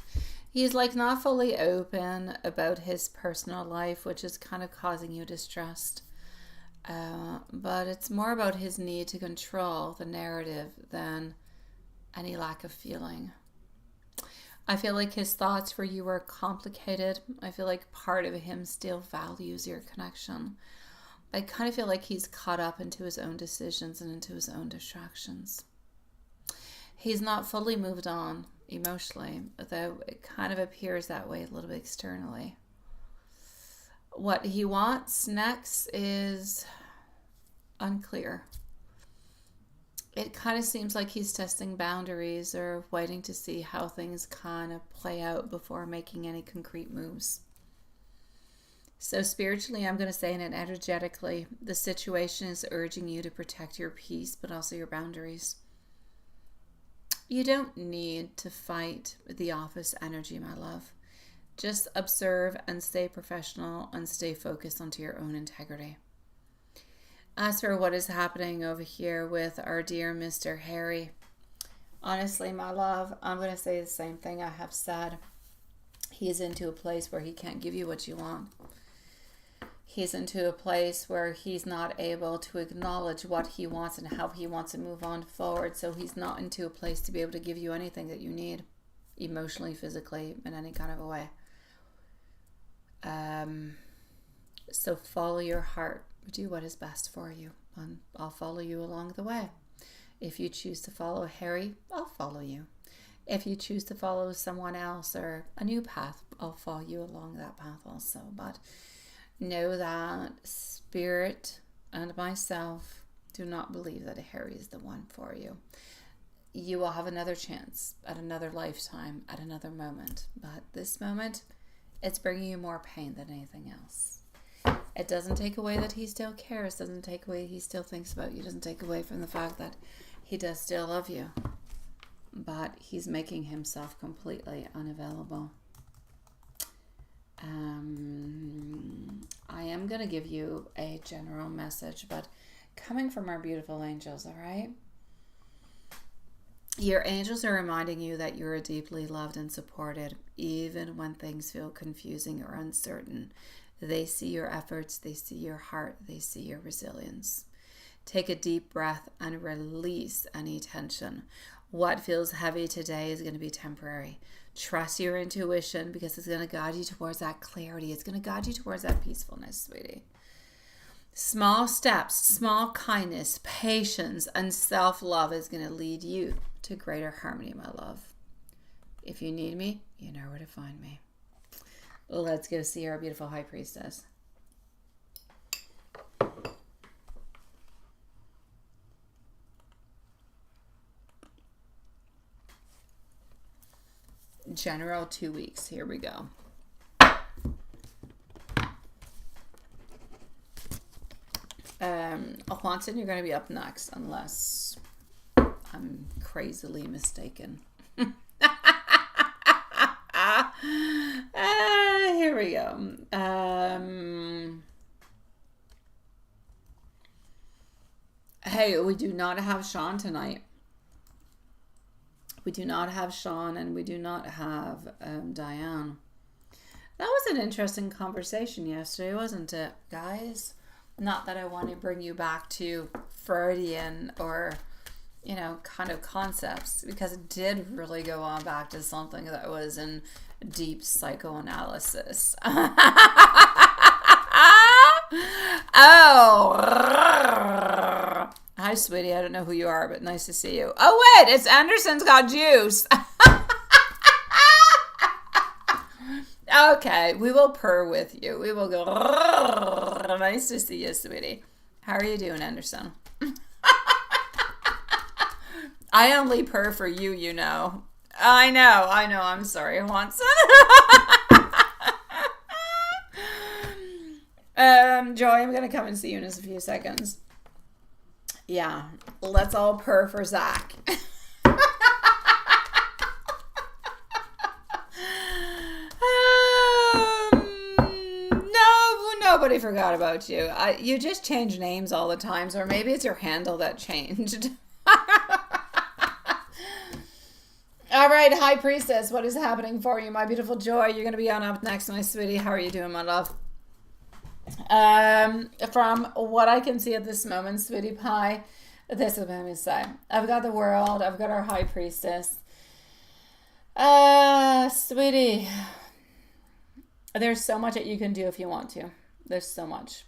[SPEAKER 1] He's like not fully open about his personal life, which is kind of causing you distress. But it's more about his need to control the narrative than any lack of feeling. I feel like his thoughts for you are complicated. I feel like part of him still values your connection. I kind of feel like he's caught up into his own decisions and into his own distractions. He's not fully moved on emotionally, though it kind of appears that way a little bit externally. What he wants next is unclear. It kind of seems like he's testing boundaries or waiting to see how things kind of play out before making any concrete moves. So spiritually, I'm going to say, and energetically, the situation is urging you to protect your peace, but also your boundaries. You don't need to fight the office energy, my love. Just observe and stay professional and stay focused onto your own integrity. As for what is happening over here with our dear Mr. Harry, honestly, my love, I'm going to say the same thing I have said. He is into a place where he can't give you what you want. He's into a place where he's not able to acknowledge what he wants and how he wants to move on forward. So he's not into a place to be able to give you anything that you need, emotionally, physically, in any kind of a way. So follow your heart. Do what is best for you, and I'll follow you along the way. If you choose to follow Harry, I'll follow you. If you choose to follow someone else or a new path, I'll follow you along that path also. But know that Spirit and myself do not believe that Harry is the one for you. You will have another chance at another lifetime, at another moment. But this moment, it's bringing you more pain than anything else. It doesn't take away that he still cares, doesn't take away he still thinks about you, doesn't take away from the fact that he does still love you. But he's making himself completely unavailable. I am going to give you a general message, but coming from our beautiful angels, all right? Your angels are reminding you that you're deeply loved and supported, even when things feel confusing or uncertain. They see your efforts, they see your heart, they see your resilience. Take a deep breath and release any tension. What feels heavy today is going to be temporary. Trust your intuition because it's going to guide you towards that clarity. It's going to guide you towards that peacefulness, sweetie. Small steps, small kindness, patience, and self-love is going to lead you to greater harmony, my love. If you need me, you know where to find me. Let's go see our beautiful High Priestess. General 2 weeks. Here we go. Juanson, you're going to be up next unless I'm crazily mistaken. Here we go. Hey, we do not have Sean tonight. We do not have Sean, and we do not have Diane. That was an interesting conversation yesterday, wasn't it, guys? Not that I want to bring you back to Freudian or, you know, kind of concepts, because it did really go on back to something that was in deep psychoanalysis. Oh, hi, sweetie. I don't know who you are, but nice to see you. Oh, wait, it's Anderson's Got Juice. Okay, we will purr with you. We will go, nice to see you, sweetie. How are you doing, Anderson? I only purr for you, you know. I know. I'm sorry, Watson. Joy, I'm going to come and see you in just a few seconds. Yeah, let's all purr for Zach. Nobody forgot about you. You just change names all the times, or maybe it's your handle that changed. All right, High Priestess, what is happening for you, my beautiful Joy? You're going to be on up next, my sweetie. How are you doing, my love? From what I can see at this moment, sweetie pie, this is what I'm going to say. I've got the world. I've got our High Priestess. Sweetie, there's so much that you can do if you want to. There's so much.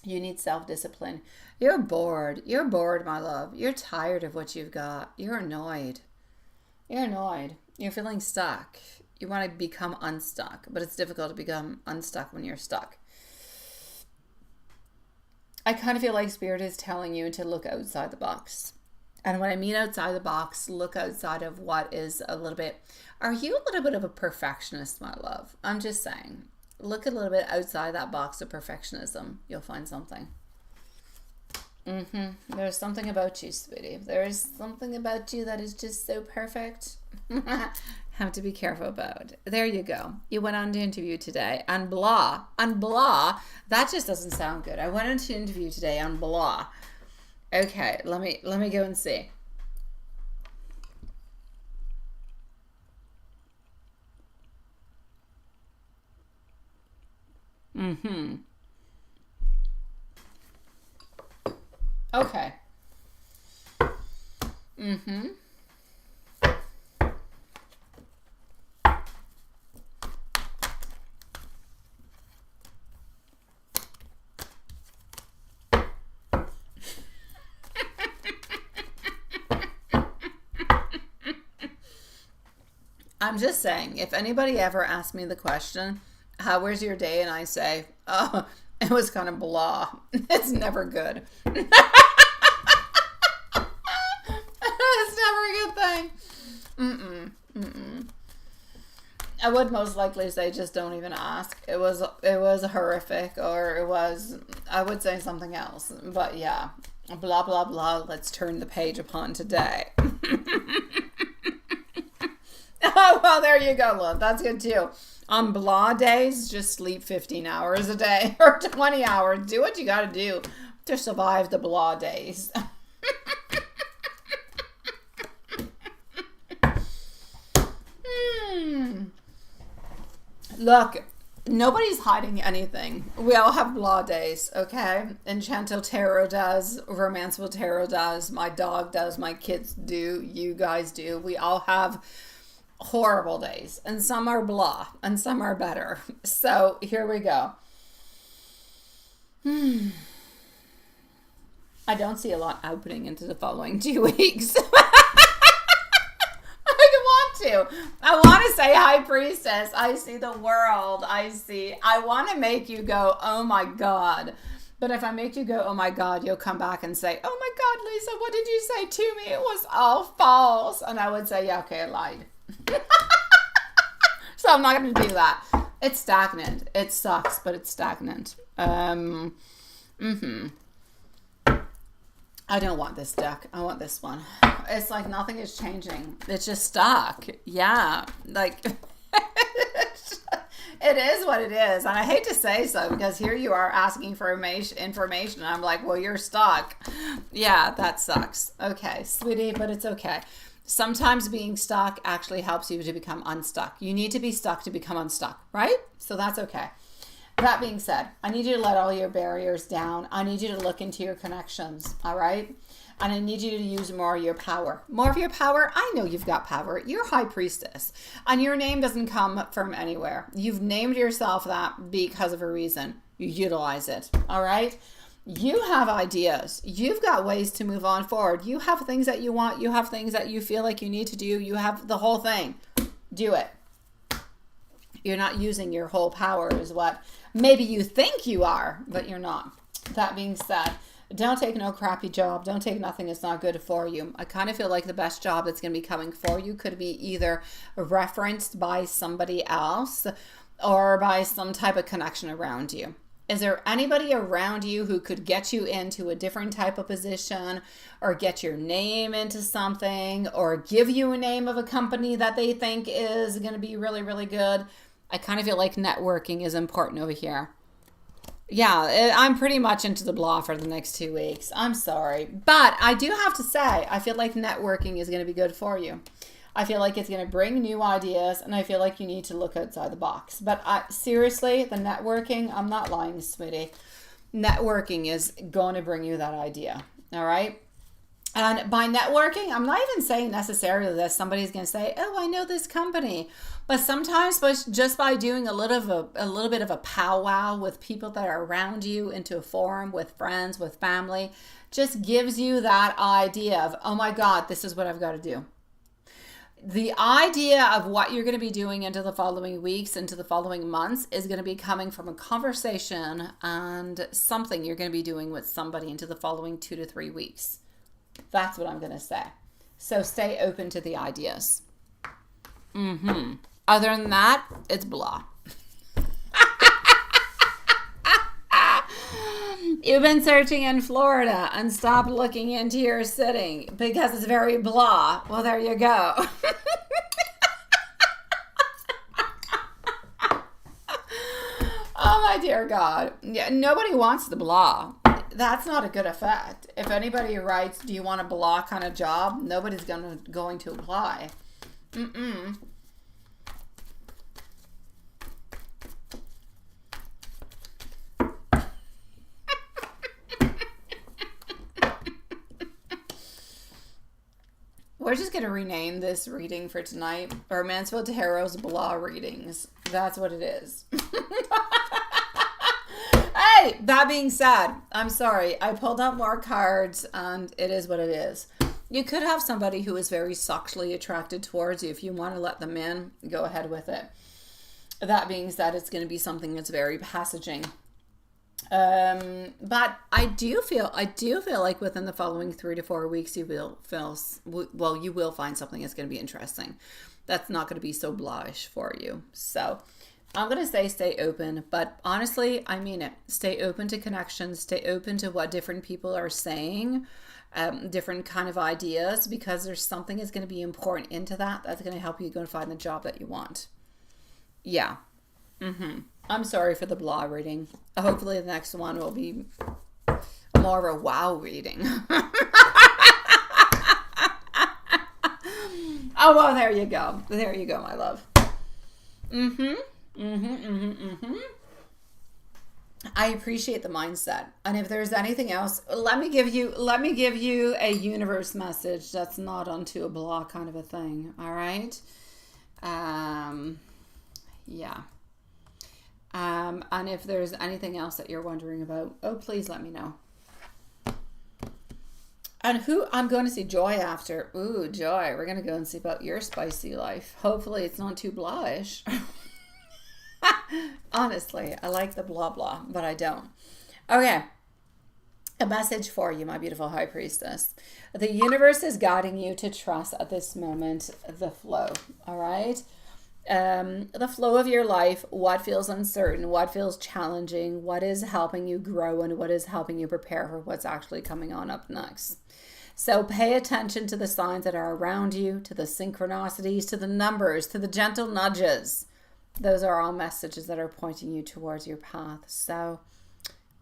[SPEAKER 1] You need self-discipline. You're bored. You're bored, my love. You're tired of what you've got. You're annoyed. You're annoyed. You're feeling stuck. You want to become unstuck, but it's difficult to become unstuck when you're stuck. I kind of feel like Spirit is telling you to look outside the box. And when I mean outside the box, look outside of what is a little bit. Are you a little bit of a perfectionist, my love? I'm just saying. Look a little bit outside that box of perfectionism. You'll find something. There's something about you, sweetie. There's something about you that is just so perfect. Have to be careful about. There you go. You went on to interview today and blah. And blah. That just doesn't sound good. I went on to interview today and blah. Okay, let me go and see. Okay. I'm just saying, if anybody ever asks me the question, how was your day? And I say, oh, it was kind of blah. It's never good. It's never a good thing. I would most likely say just don't even ask. It was horrific, or I would say something else. But yeah, blah blah blah. Let's turn the page upon today. Oh well, there you go, love. That's good too. On blah days, just sleep 15 hours a day or 20 hours. Do what you got to do to survive the blah days. Look, nobody's hiding anything. We all have blah days, okay? Enchanto Tarot does, Romanceful Tarot does, my dog does, my kids do, you guys do. We all have horrible days, and some are blah, and some are better. So here we go. I don't see a lot happening into the following 2 weeks. I want to say High Priestess. I see the world. I want to make you go, oh my God. But if I make you go, oh my God, you'll come back and say, oh my God, Lisa, what did you say to me? It was all false. And I would say, yeah, okay, I lied. So I'm not going to do that. It's stagnant. It sucks, but it's stagnant. I don't want this deck. I want this one. It's like nothing is changing. It's just stuck. Yeah. Like, it is what it is. And I hate to say so, because here you are asking for information. And I'm like, well, you're stuck. Yeah, that sucks. Okay, sweetie, but it's okay. Sometimes being stuck actually helps you to become unstuck. You need to be stuck to become unstuck, right? So that's okay. That being said, I need you to let all your barriers down. I need you to look into your connections, all right? And I need you to use more of your power. More of your power? I know you've got power. You're High Priestess. And your name doesn't come from anywhere. You've named yourself that because of a reason. You utilize it, all right? You have ideas. You've got ways to move on forward. You have things that you want. You have things that you feel like you need to do. You have the whole thing. Do it. You're not using your whole power is what maybe you think you are, but you're not. That being said, don't take no crappy job. Don't take nothing that's not good for you. I kind of feel like the best job that's going to be coming for you could be either referenced by somebody else or by some type of connection around you. Is there anybody around you who could get you into a different type of position, or get your name into something, or give you a name of a company that they think is going to be really, really good? I kind of feel like networking is important over here. Yeah, I'm pretty much into the blah for the next 2 weeks. I'm sorry. But I do have to say, I feel like networking is going to be good for you. I feel like it's going to bring new ideas, and I feel like you need to look outside the box. But seriously, the networking, I'm not lying, sweetie. Networking is going to bring you that idea. All right? And by networking, I'm not even saying necessarily that somebody's going to say, "Oh, I know this company," but sometimes, just by doing a little bit of a powwow with people that are around you, into a forum with friends, with family, just gives you that idea of, "Oh my God, this is what I've got to do." The idea of what you're going to be doing into the following weeks, into the following months, is going to be coming from a conversation and something you're going to be doing with somebody into the following 2 to 3 weeks. That's what I'm going to say. So stay open to the ideas. Other than that, it's blah. You've been searching in Florida and stopped looking into your sitting because it's very blah. Well, there you go. Oh my dear God. Yeah, nobody wants the blah. That's not a good effect. If anybody writes, "Do you want a blah kind of job?" Nobody's going to apply. Mm-mm. We're just going to rename this reading for tonight, or Mansfield Tarot's Blah Readings. That's what it is. Hey, that being said, I'm sorry. I pulled out more cards, and it is what it is. You could have somebody who is very sexually attracted towards you. If you want to let them in, go ahead with it. That being said, it's going to be something that's very passaging. But I do feel like within the following 3 to 4 weeks, you will find something that's going to be interesting. That's not going to be so bluish for you. So I'm going to say stay open, but honestly, I mean it. Stay open to connections, stay open to what different people are saying, different kind of ideas, because there's something that's going to be important into that's going to help you go and find the job that you want. Yeah. I'm sorry for the blah reading. Hopefully the next one will be more of a wow reading. Oh, well, there you go. There you go, my love. I appreciate the mindset. And if there's anything else, let me give you a universe message that's not onto a blah kind of a thing. All right? Yeah. And if there's anything else that you're wondering about, oh, please let me know. And who I'm going to see Joy after. Ooh, Joy, we're going to go and see about your spicy life. Hopefully it's not too blah-ish. Honestly, I like the blah blah, but I don't. Okay. A message for you, my beautiful high priestess. The universe is guiding you to trust at this moment the flow. All right? The flow of your life, what feels uncertain, what feels challenging, what is helping you grow, and what is helping you prepare for what's actually coming on up next. So pay attention to the signs that are around you, to the synchronicities, to the numbers, to the gentle nudges. Those are all messages that are pointing you towards your path. So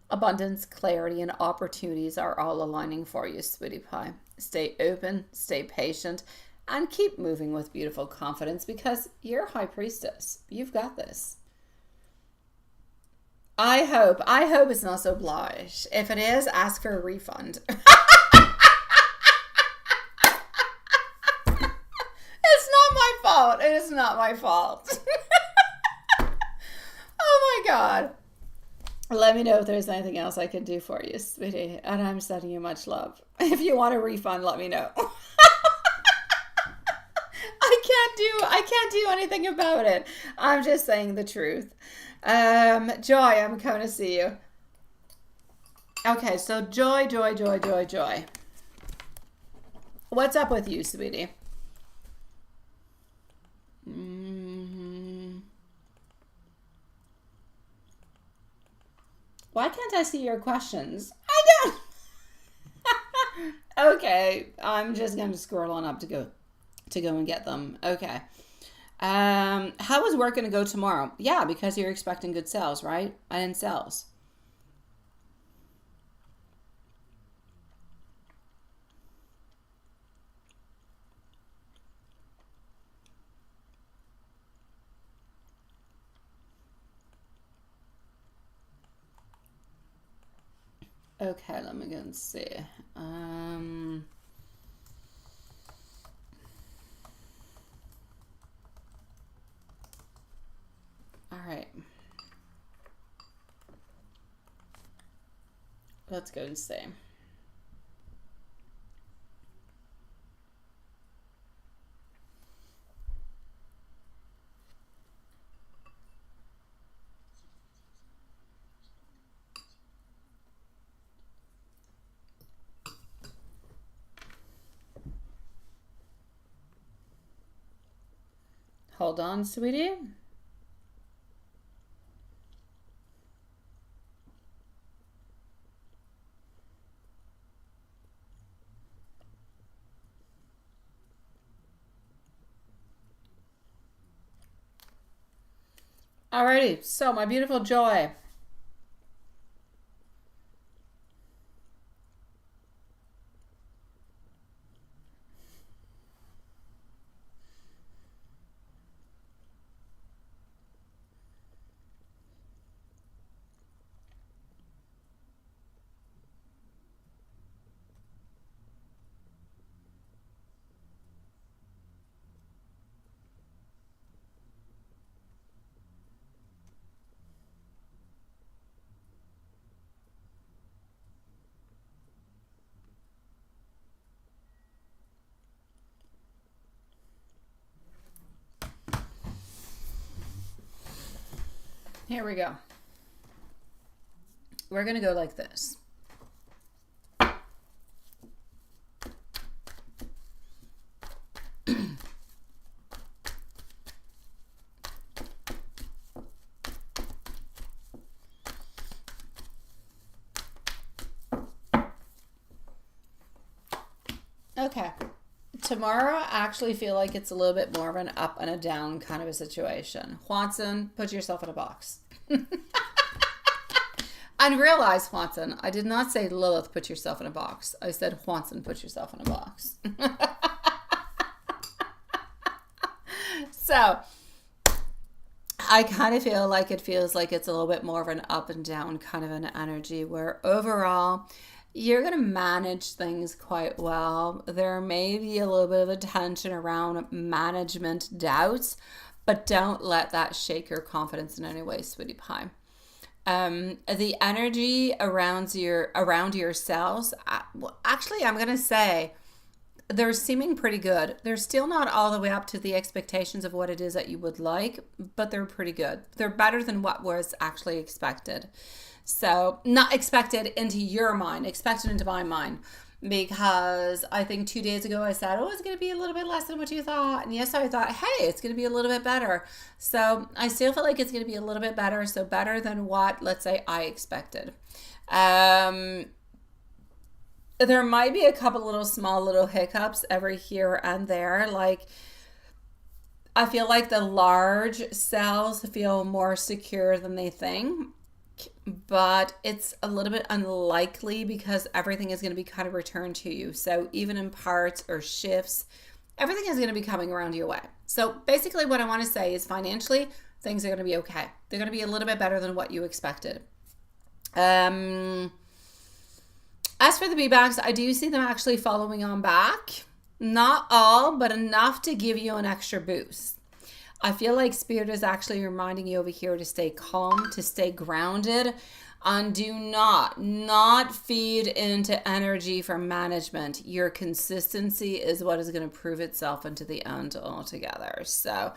[SPEAKER 1] abundance, clarity, and opportunities are all aligning for you, sweetie pie. Stay open, stay patient, and keep moving with beautiful confidence, because you're high priestess. You've got this. I hope it's not so bluish. If it is, ask for a refund. It's not my fault. It is not my fault. Oh my God. Let me know if there's anything else I can do for you, sweetie. And I'm sending you much love. If you want a refund, let me know. I can't do anything about it. I'm just saying the truth. Joy, I'm coming to see you. Okay, so Joy. What's up with you, sweetie? Why can't I see your questions? I don't. Okay, I'm just going to scroll on up to go and get them. Okay. How is work going to go tomorrow? Yeah, because you're expecting good sales, right? And sales. Okay, let me go and see. right. Let's go and see. Hold on, sweetie. Alrighty, so my beautiful Joy. Here we go. We're going to go like this. Okay. Tomorrow, I actually feel like it's a little bit more of an up and a down kind of a situation. Juanson, put yourself in a box. And realize, Juanson, I did not say Lilith, put yourself in a box. I said, Juanson, put yourself in a box. So, I kind of feel like it feels like it's a little bit more of an up and down kind of an energy where overall, you're going to manage things quite well. There may be a little bit of a tension around management doubts, but don't let that shake your confidence in any way, sweetie pie. The energy around yourselves, actually, I'm going to say they're seeming pretty good. They're still not all the way up to the expectations of what it is that you would like, but they're pretty good. They're better than what was actually expected. So not expected into your mind, expected into my mind. Because I think 2 days ago I said, oh, it's going to be a little bit less than what you thought. And yes, I thought, hey, it's going to be a little bit better. So I still feel like it's going to be a little bit better. So better than what, let's say, I expected. There might be a couple little hiccups every here and there. Like, I feel like the large cells feel more secure than they think. But it's a little bit unlikely because everything is going to be kind of returned to you. So even in parts or shifts, everything is going to be coming around your way. So basically what I want to say is financially, things are going to be okay. They're going to be a little bit better than what you expected. As for the B-backs, I do see them actually following on back. Not all, but enough to give you an extra boost. I feel like Spirit is actually reminding you over here to stay calm, to stay grounded, and do not feed into energy from management. Your consistency is what is going to prove itself into the end altogether. So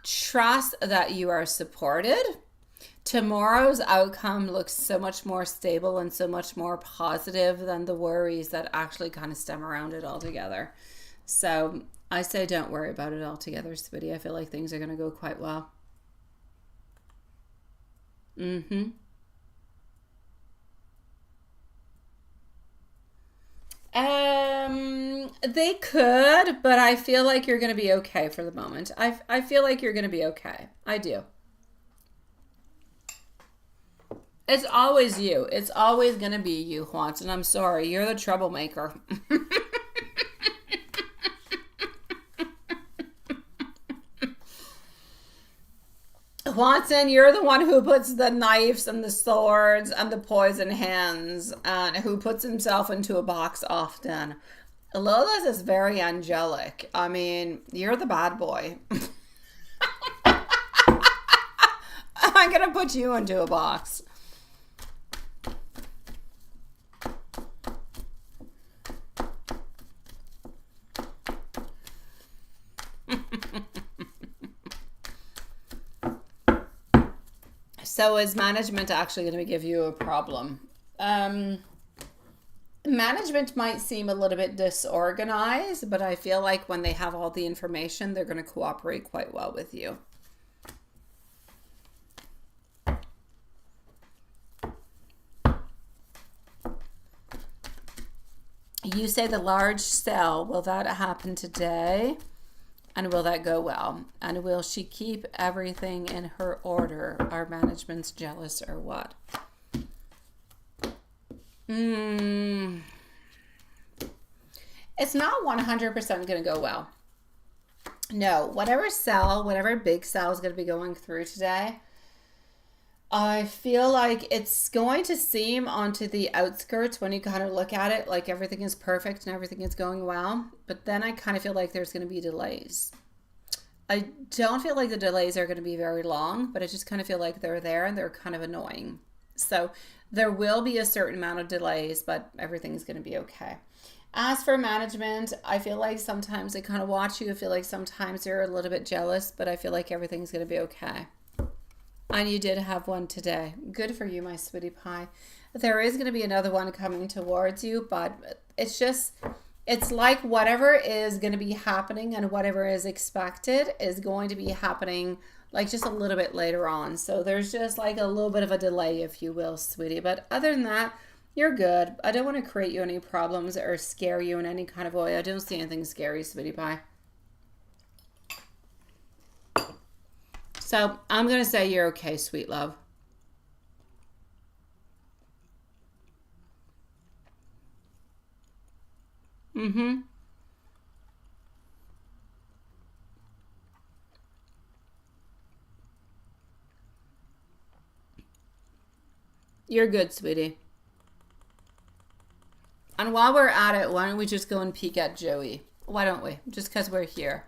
[SPEAKER 1] trust that you are supported. Tomorrow's outcome looks so much more stable and so much more positive than the worries that actually kind of stem around it altogether. So I say don't worry about it altogether, sweetie. I feel like things are going to go quite well. They could, but I feel like you're going to be okay for the moment. I feel like you're going to be okay. I do. It's always you. It's always going to be you, Juanson. I'm sorry. You're the troublemaker. Juanson, you're the one who puts the knives and the swords and the poison hands and who puts himself into a box often. Lilith is very angelic. I mean, you're the bad boy. I not going to put you into a box. So is management actually going to give you a problem? Management might seem a little bit disorganized, but I feel like when they have all the information, they're going to cooperate quite well with you. You say the large sale, will that happen today? And will that go well? And will she keep everything in her order? Are management's jealous or what? It's not 100% going to go well. No, whatever big sell is going to be going through today, I feel like it's going to seem onto the outskirts when you kind of look at it like everything is perfect and everything is going well. But then I kind of feel like there's going to be delays. I don't feel like the delays are going to be very long, but I just kind of feel like they're there and they're kind of annoying. So there will be a certain amount of delays, but everything's going to be okay. As for management, I feel like sometimes they kind of watch you. I feel like sometimes they're a little bit jealous, but I feel like everything's going to be okay. And you did have one today. Good for you, my sweetie pie. There is going to be another one coming towards you, but it's like whatever is going to be happening and whatever is expected is going to be happening like just a little bit later on. So there's just like a little bit of a delay, if you will, sweetie. But other than that, you're good. I don't want to create you any problems or scare you in any kind of way. I don't see anything scary, sweetie pie. So I'm going to say you're okay, sweet love. You're good, sweetie. And while we're at it, why don't we just go and peek at Joey? Why don't we? Just because we're here.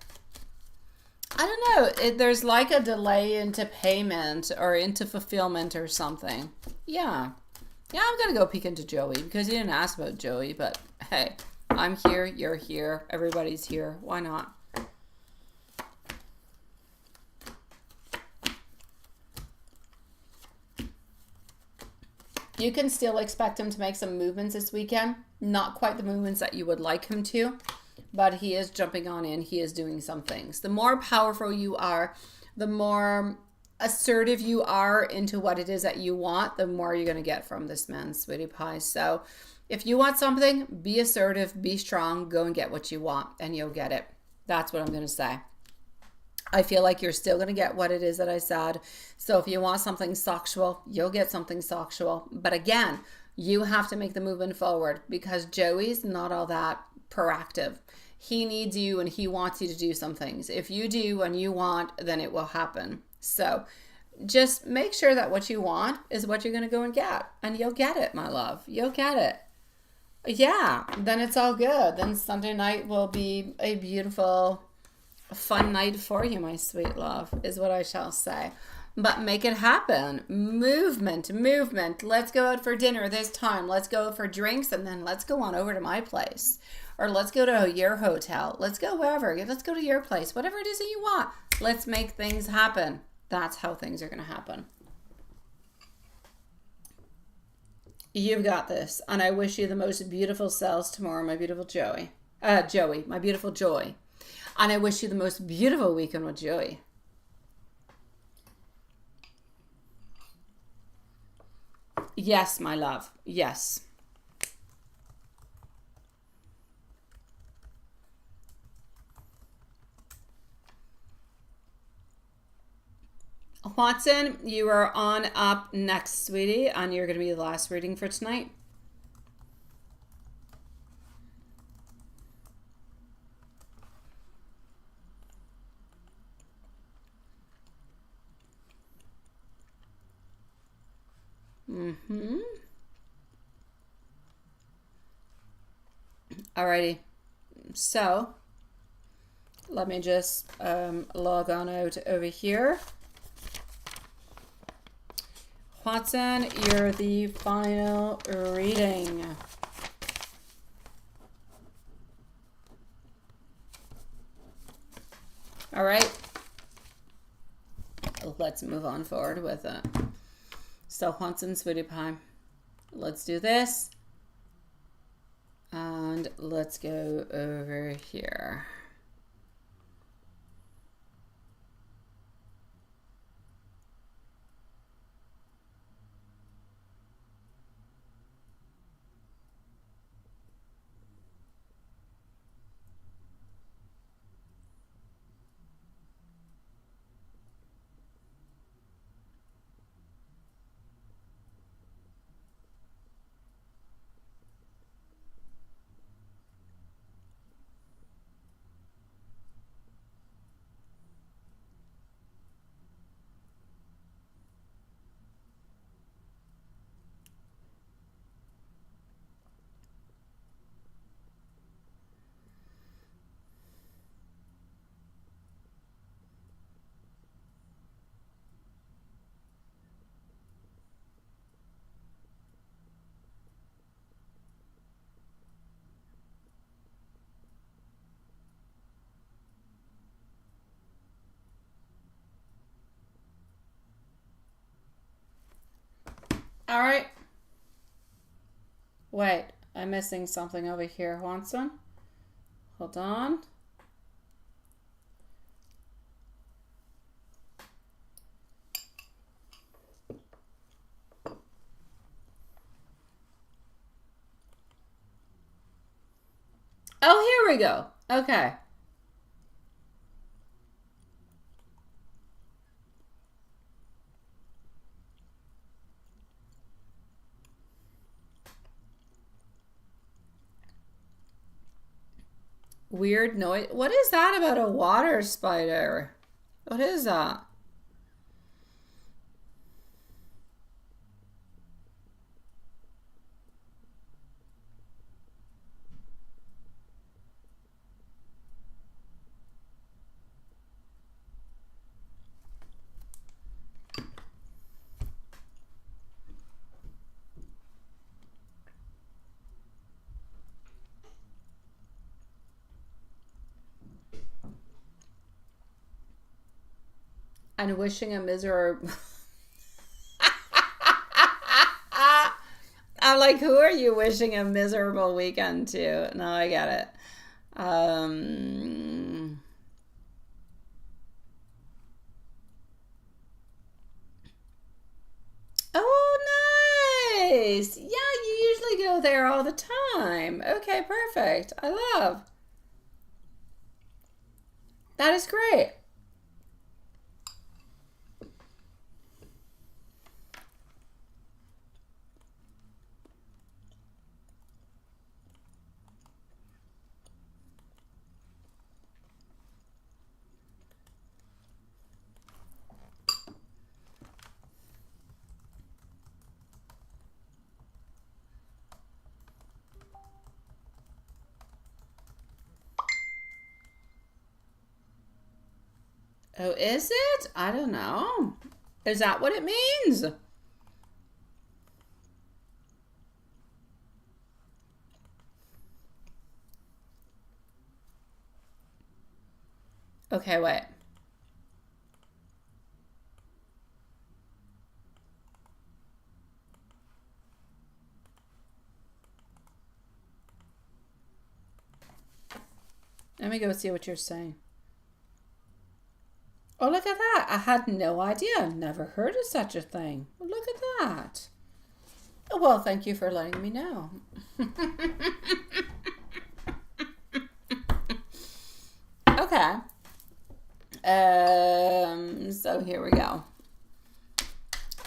[SPEAKER 1] I don't know. There's like a delay into payment or into fulfillment or something. Yeah. Yeah, I'm going to go peek into Joey because you didn't ask about Joey. But hey, I'm here. You're here. Everybody's here. Why not? You can still expect him to make some movements this weekend. Not quite the movements that you would like him to. But he is jumping on in. He is doing some things. The more powerful you are, the more assertive you are into what it is that you want, the more you're going to get from this man, sweetie pie. So if you want something, be assertive, be strong, go and get what you want, and you'll get it. That's what I'm going to say. I feel like you're still going to get what it is that I said. So if you want something sexual, you'll get something sexual. But again, you have to make the movement forward because Joey's not all that proactive. He needs you and he wants you to do some things. If you do and you want, then it will happen. So just make sure that what you want is what you're going to go and get. And you'll get it, my love. You'll get it. Yeah, then it's all good. Then Sunday night will be a beautiful, fun night for you, my sweet love, is what I shall say. But make it happen. Movement. Let's go out for dinner this time. Let's go out for drinks and then let's go on over to my place. Or let's go to your hotel. Let's go wherever. Let's go to your place. Whatever it is that you want. Let's make things happen. That's how things are going to happen. You've got this. And I wish you the most beautiful sales tomorrow, my beautiful Joey. Joey, my beautiful Joy. And I wish you the most beautiful weekend with Joey. Yes, my love. Yes. Watson, you are on up next, sweetie, and you're going to be the last reading for tonight. Alrighty. So, let me just log on out over here. Watson, you're the final reading. All right. Let's move on forward with it. So, Watson, sweetie pie. Let's do this. And let's go over here. All right. Wait, I'm missing something over here, Watson. Hold on. Oh, here we go. Okay. Weird noise. What is that about a water spider? What is that? And wishing a miserable. I'm like, who are you wishing a miserable weekend to? No, I get it. Oh, nice. Yeah, you usually go there all the time. Okay, perfect. I love. That is great. Oh, is it? I don't know. Is that what it means? Okay, wait. Let me go see what you're saying. Oh, look at that. I had no idea. Never heard of such a thing. Look at that. Well, thank you for letting me know. Okay. So here we go.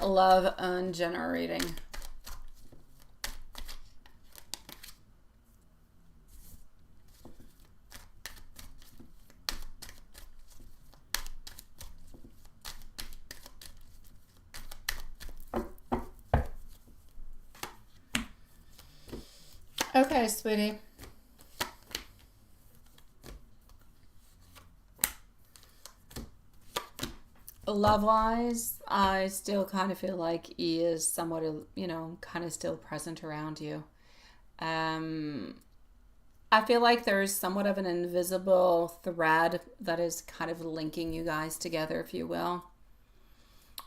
[SPEAKER 1] Love ungenerating. Okay, sweetie. Love wise, I still kind of feel like he is somewhat, kind of still present around you. Um, I feel like there's somewhat of an invisible thread that is kind of linking you guys together, if you will.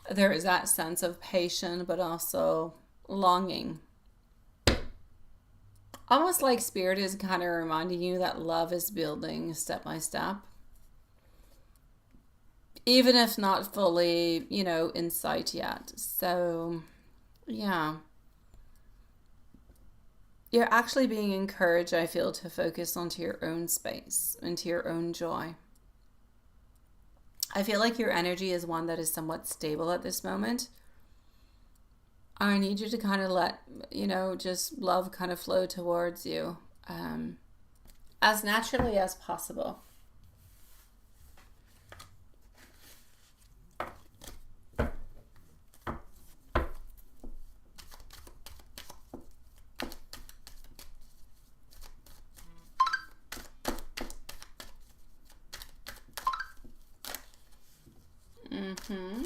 [SPEAKER 1] There is that sense of patience, but also longing. Almost like Spirit is kind of reminding you that love is building step by step. Even if not fully, in sight yet. So, yeah. You're actually being encouraged, I feel, to focus onto your own space, into your own joy. I feel like your energy is one that is somewhat stable at this moment. I need you to kind of let, just love kind of flow towards you as naturally as possible. Mm-hmm.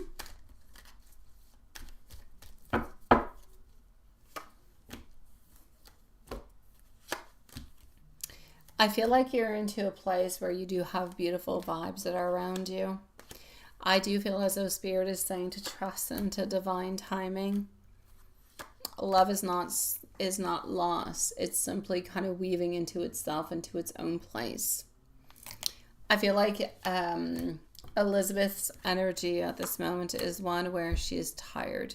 [SPEAKER 1] I feel like you're into a place where you do have beautiful vibes that are around you. I do feel as though Spirit is saying to trust into divine timing. Love is not lost. It's simply kind of weaving into itself, into its own place. I feel like Elizabeth's energy at this moment is one where she is tired.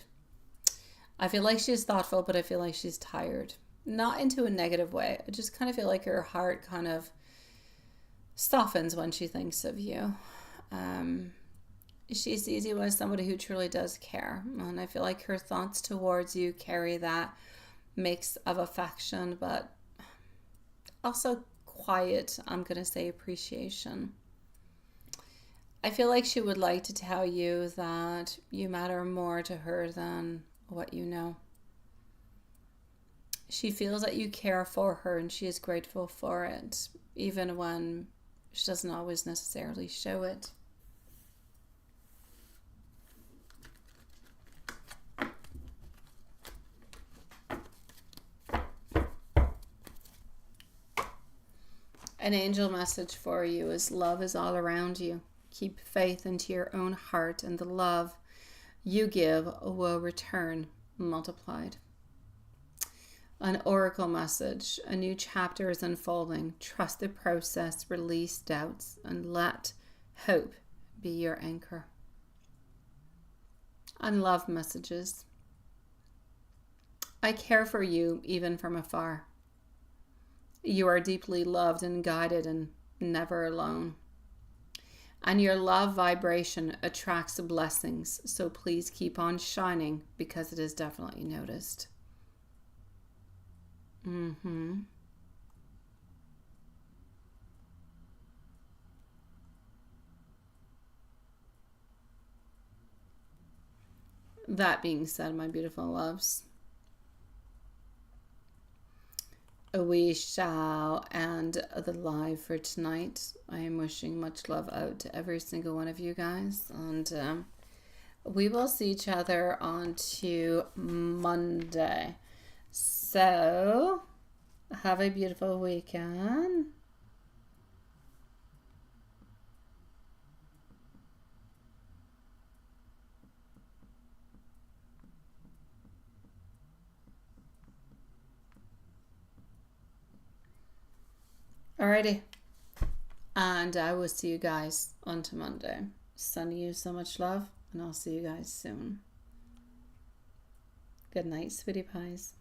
[SPEAKER 1] I feel like she's thoughtful, but I feel like she's tired. Not into a negative way. I just kind of feel like her heart kind of softens when she thinks of you. She sees you as somebody who truly does care. And I feel like her thoughts towards you carry that mix of affection, but also quiet, I'm going to say, appreciation. I feel like she would like to tell you that you matter more to her than what you know. She feels that you care for her and she is grateful for it, even when she doesn't always necessarily show it. An angel message for you is love is all around you. Keep faith into your own heart, and the love you give will return multiplied. An oracle message. A new chapter is unfolding. Trust the process, release doubts, and let hope be your anchor. And love messages. I care for you even from afar. You are deeply loved and guided and never alone. And your love vibration attracts blessings, so please keep on shining because it is definitely noticed. That being said, my beautiful loves, we shall end the live for tonight. I am wishing much love out to every single one of you guys, and we will see each other on to Monday. So, have a beautiful weekend. Alrighty. And I will see you guys on to Monday. Sending you so much love, and I'll see you guys soon. Good night, sweetie pies.